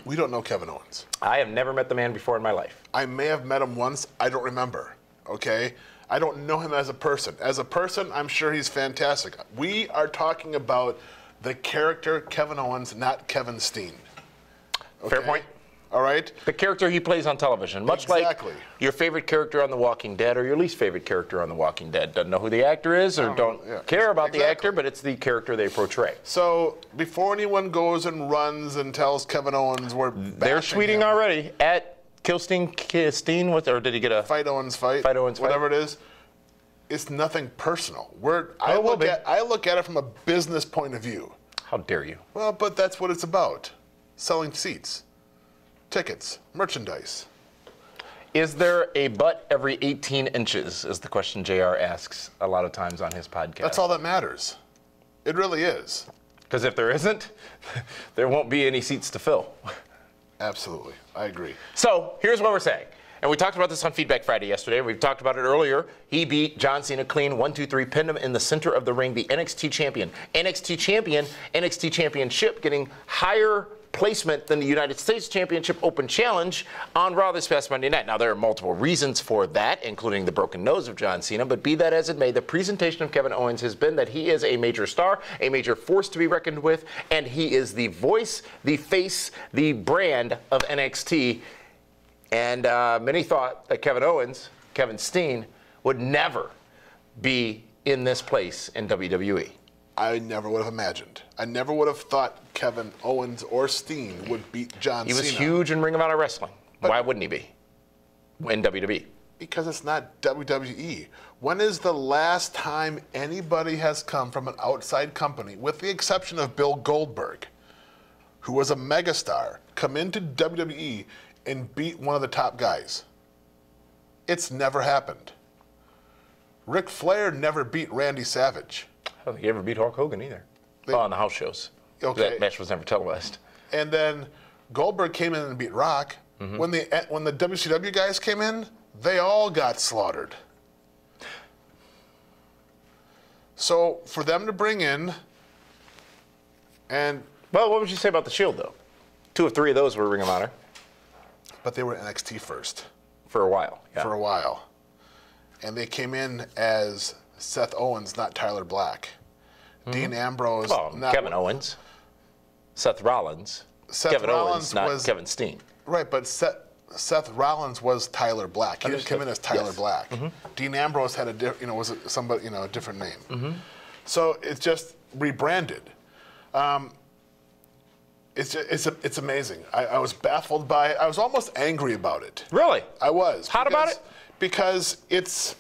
We don't know Kevin Owens. I have never met the man before in my life. I may have met him once. I don't remember. Okay? I don't know him as a person. As a person, I'm sure he's fantastic. We are talking about the character Kevin Owens, not Kevin Steen. Fair point. All right? The character he plays on television, much Exactly. like your favorite character on The Walking Dead or your least favorite character on The Walking Dead. Doesn't know who the actor is or don't care about the actor, but it's the character they portray. So before anyone goes and runs and tells Kevin Owens we're They're bashing tweeting him, already at Killsteen, or did he get a Fight Owens fight, Fight Owens fight? whatever it is, it's nothing personal. I it will be. look at it from a business point of view. How dare you? Well, but that's what it's about. Selling seats, tickets, merchandise. Is there a butt every 18 inches, is the question JR asks a lot of times on his podcast. That's all that matters. It really is. Because if there isn't, there won't be any seats to fill. Absolutely. I agree. So here's what we're saying. And we talked about this on Feedback Friday yesterday. We've talked about it earlier. He beat John Cena clean, 1, 2, 3, pinned him in the center of the ring, the NXT champion. NXT champion, NXT championship getting higher placement than the United States Championship Open Challenge on Raw this past Monday night. Now, there are multiple reasons for that, including the broken nose of John Cena, but be that as it may, the presentation of Kevin Owens has been that he is a major star, a major force to be reckoned with, and he is the voice, the face, the brand of NXT. And many thought that Kevin Owens, Kevin Steen, would never be in this place in WWE. I never would have imagined. I never would have thought Kevin Owens or Steen would beat John Cena. He was huge in Ring of Honor Wrestling. Why wouldn't he be in WWE? Because it's not WWE. When is the last time anybody has come from an outside company, with the exception of Bill Goldberg, who was a megastar, come into WWE and beat one of the top guys? It's never happened. Ric Flair never beat Randy Savage. I don't think he ever beat Hulk Hogan either. On the house shows. Okay. That match was never televised. And then Goldberg came in and beat Rock. When the WCW guys came in, they all got slaughtered. So for them to bring in and... Well, what would you say about the Shield, though? 2 of 3 of those were Ring of Honor. But they were NXT first. For a while, yeah. For a while. And they came in as Seth Owens, not Tyler Black. Dean Ambrose, not Kevin Owens. Seth Rollins. Kevin Owens, not Kevin Steen. Right, but Seth Rollins was Tyler Black. He didn't come in as Tyler Black. Dean Ambrose had a different name. So it's just rebranded. It's amazing. I was baffled by it. I was almost angry about it. Really? I was. Hot about it? Because it's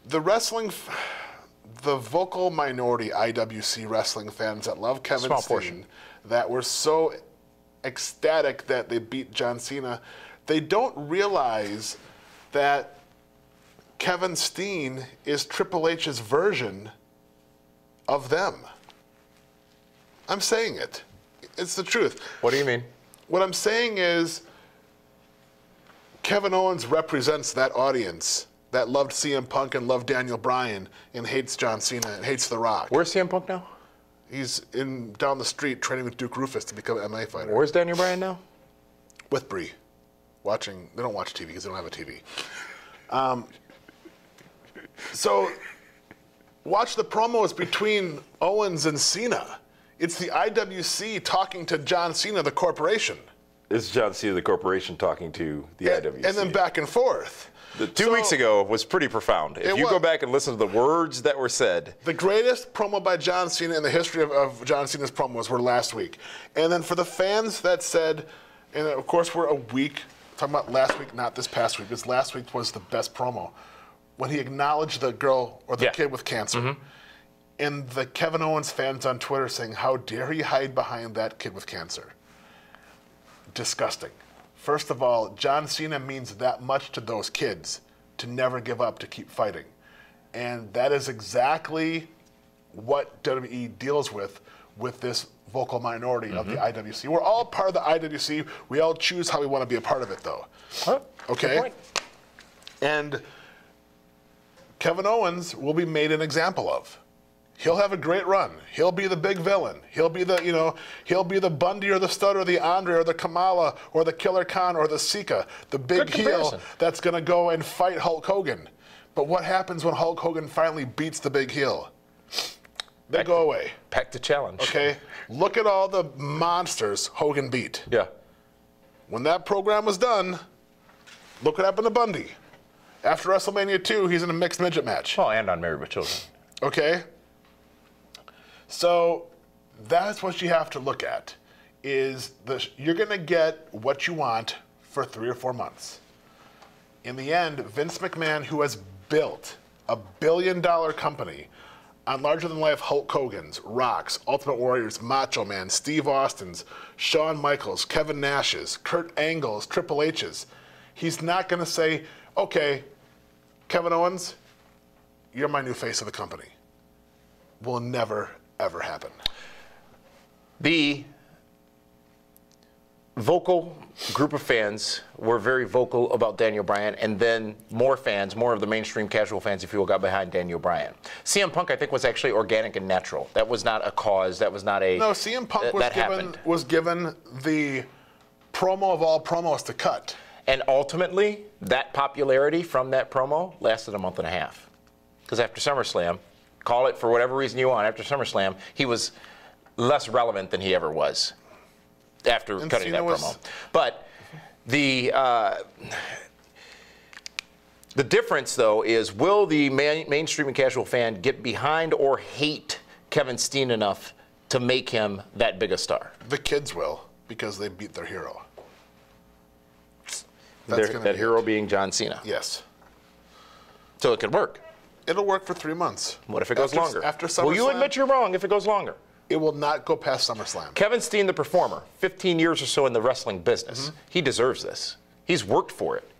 the wrestling, the vocal minority IWC wrestling fans that love Kevin Steen, that were so ecstatic that they beat John Cena, they don't realize that Kevin Steen is Triple H's version of them. I'm saying it. It's the truth. What do you mean? What I'm saying is Kevin Owens represents that audience that loved CM Punk and loved Daniel Bryan and hates John Cena and hates The Rock. Where's CM Punk now? He's down the street training with Duke Rufus to become an MMA fighter. Where's Daniel Bryan now? With Brie. Watching, they don't watch TV because they don't have a TV. So watch the promos between Owens and Cena. It's the IWC talking to John Cena, the corporation. It's John Cena, the corporation, talking to the IWC. And then back and forth. The 2 weeks ago was pretty profound. If you go back and listen to the words that were said. The greatest promo by John Cena in the history of John Cena's promos were last week. And then for the fans that said, and of course we're a week, talking about last week, not this past week, because last week was the best promo. When he acknowledged the girl or the kid with cancer. Mm-hmm. And the Kevin Owens fans on Twitter saying, how dare he hide behind that kid with cancer? Disgusting. First of all, John Cena means that much to those kids to never give up, to keep fighting. And that is exactly what WWE deals with this vocal minority of the IWC. We're all part of the IWC. We all choose how we want to be a part of it, though. Huh? Okay? Good point. And Kevin Owens will be made an example of. He'll have a great run. He'll be the big villain. He'll be the, he'll be the Bundy or the Stud or the Andre or the Kamala or the Killer Khan or the Sika, the big heel that's going to go and fight Hulk Hogan. But what happens when Hulk Hogan finally beats the big heel? They go away. Pack the challenge. Okay? Look at all the monsters Hogan beat. Yeah. When that program was done, look what happened to Bundy. After WrestleMania 2, he's in a mixed midget match. Oh, and on Married with Children. Okay? So that's what you have to look at, is you're going to get what you want for 3 or 4 months. In the end, Vince McMahon, who has built a billion-dollar company on larger-than-life Hulk Hogan's, Rock's, Ultimate Warrior's, Macho Man, Steve Austin's, Shawn Michaels, Kevin Nash's, Kurt Angle's, Triple H's, he's not going to say, okay, Kevin Owens, you're my new face of the company. Will never, ever happen. The vocal group of fans were very vocal about Daniel Bryan, and then more fans, more of the mainstream casual fans, if you will, got behind Daniel Bryan. CM Punk, I think, was actually organic and natural. That was not a cause. That was not a... No, CM Punk was given the promo of all promos to cut. And ultimately, that popularity from that promo lasted a month and a half. Because after SummerSlam, call it for whatever reason you want, after SummerSlam, he was less relevant than he ever was after cutting that promo. But the difference, though, is will the mainstream and casual fan get behind or hate Kevin Steen enough to make him that big a star? The kids will, because they beat their hero. That hero being John Cena. Yes. So it could work. It'll work for 3 months. What if it goes longer? After SummerSlam, well, you admit you're wrong if it goes longer. It will not go past SummerSlam. Kevin Steen, the performer, 15 years or so in the wrestling business. He deserves this. He's worked for it.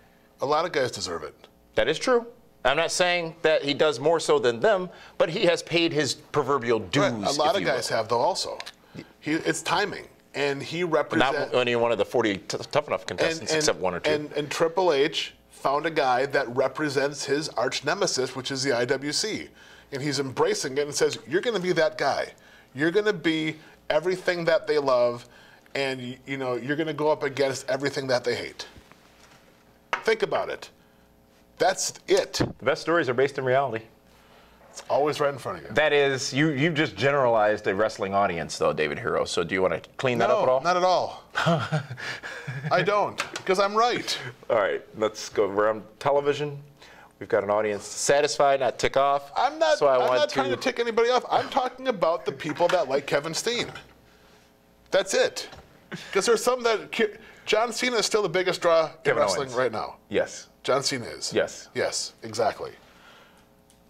A lot of guys deserve it. That is true. I'm not saying that he does more so than them, but he has paid his proverbial dues. Right. A lot of guys have, though, also. It's timing. And he represents... Not only one of the 40 tough enough contestants, except 1 or 2. And Triple H found a guy that represents his arch nemesis, which is the IWC. And he's embracing it and says, you're going to be that guy. You're going to be everything that they love, and you're going to go up against everything that they hate. Think about it. That's it. The best stories are based in reality. It's always right in front of you. That is, you've just generalized a wrestling audience, though, David Hero. So do you want to clean that up at all? No, not at all. I don't, because I'm right. All right, let's go. We're on television. We've got an audience satisfied, not tick off. I'm not trying to tick anybody off. I'm talking about the people that like Kevin Steen. That's it. Because there's some that... John Cena is still the biggest draw in wrestling right now. Yes. John Cena is. Yes. Yes, exactly.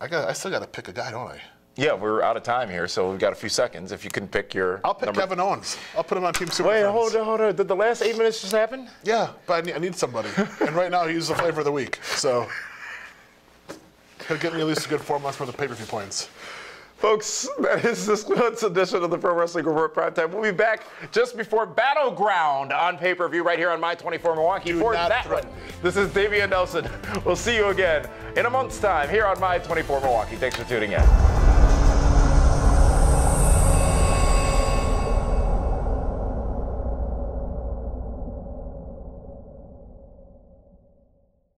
I still got to pick a guy, don't I? Yeah, we're out of time here, so we've got a few seconds. If you can pick your I'll pick number. Kevin Owens. I'll put him on Team Super Wait, Friends. hold on. Did the last 8 minutes just happen? Yeah, but I need somebody. And right now, he's the flavor of the week. So he'll get me at least a good 4 months worth of pay-per-view points. Folks, that is this month's edition of the Pro Wrestling Report Primetime. We'll be back just before Battleground on pay-per-view right here on My24 Milwaukee. Do For not that one, threaten me. this is Damian Nelson. We'll see you again in a month's time here on My24 Milwaukee. Thanks for tuning in.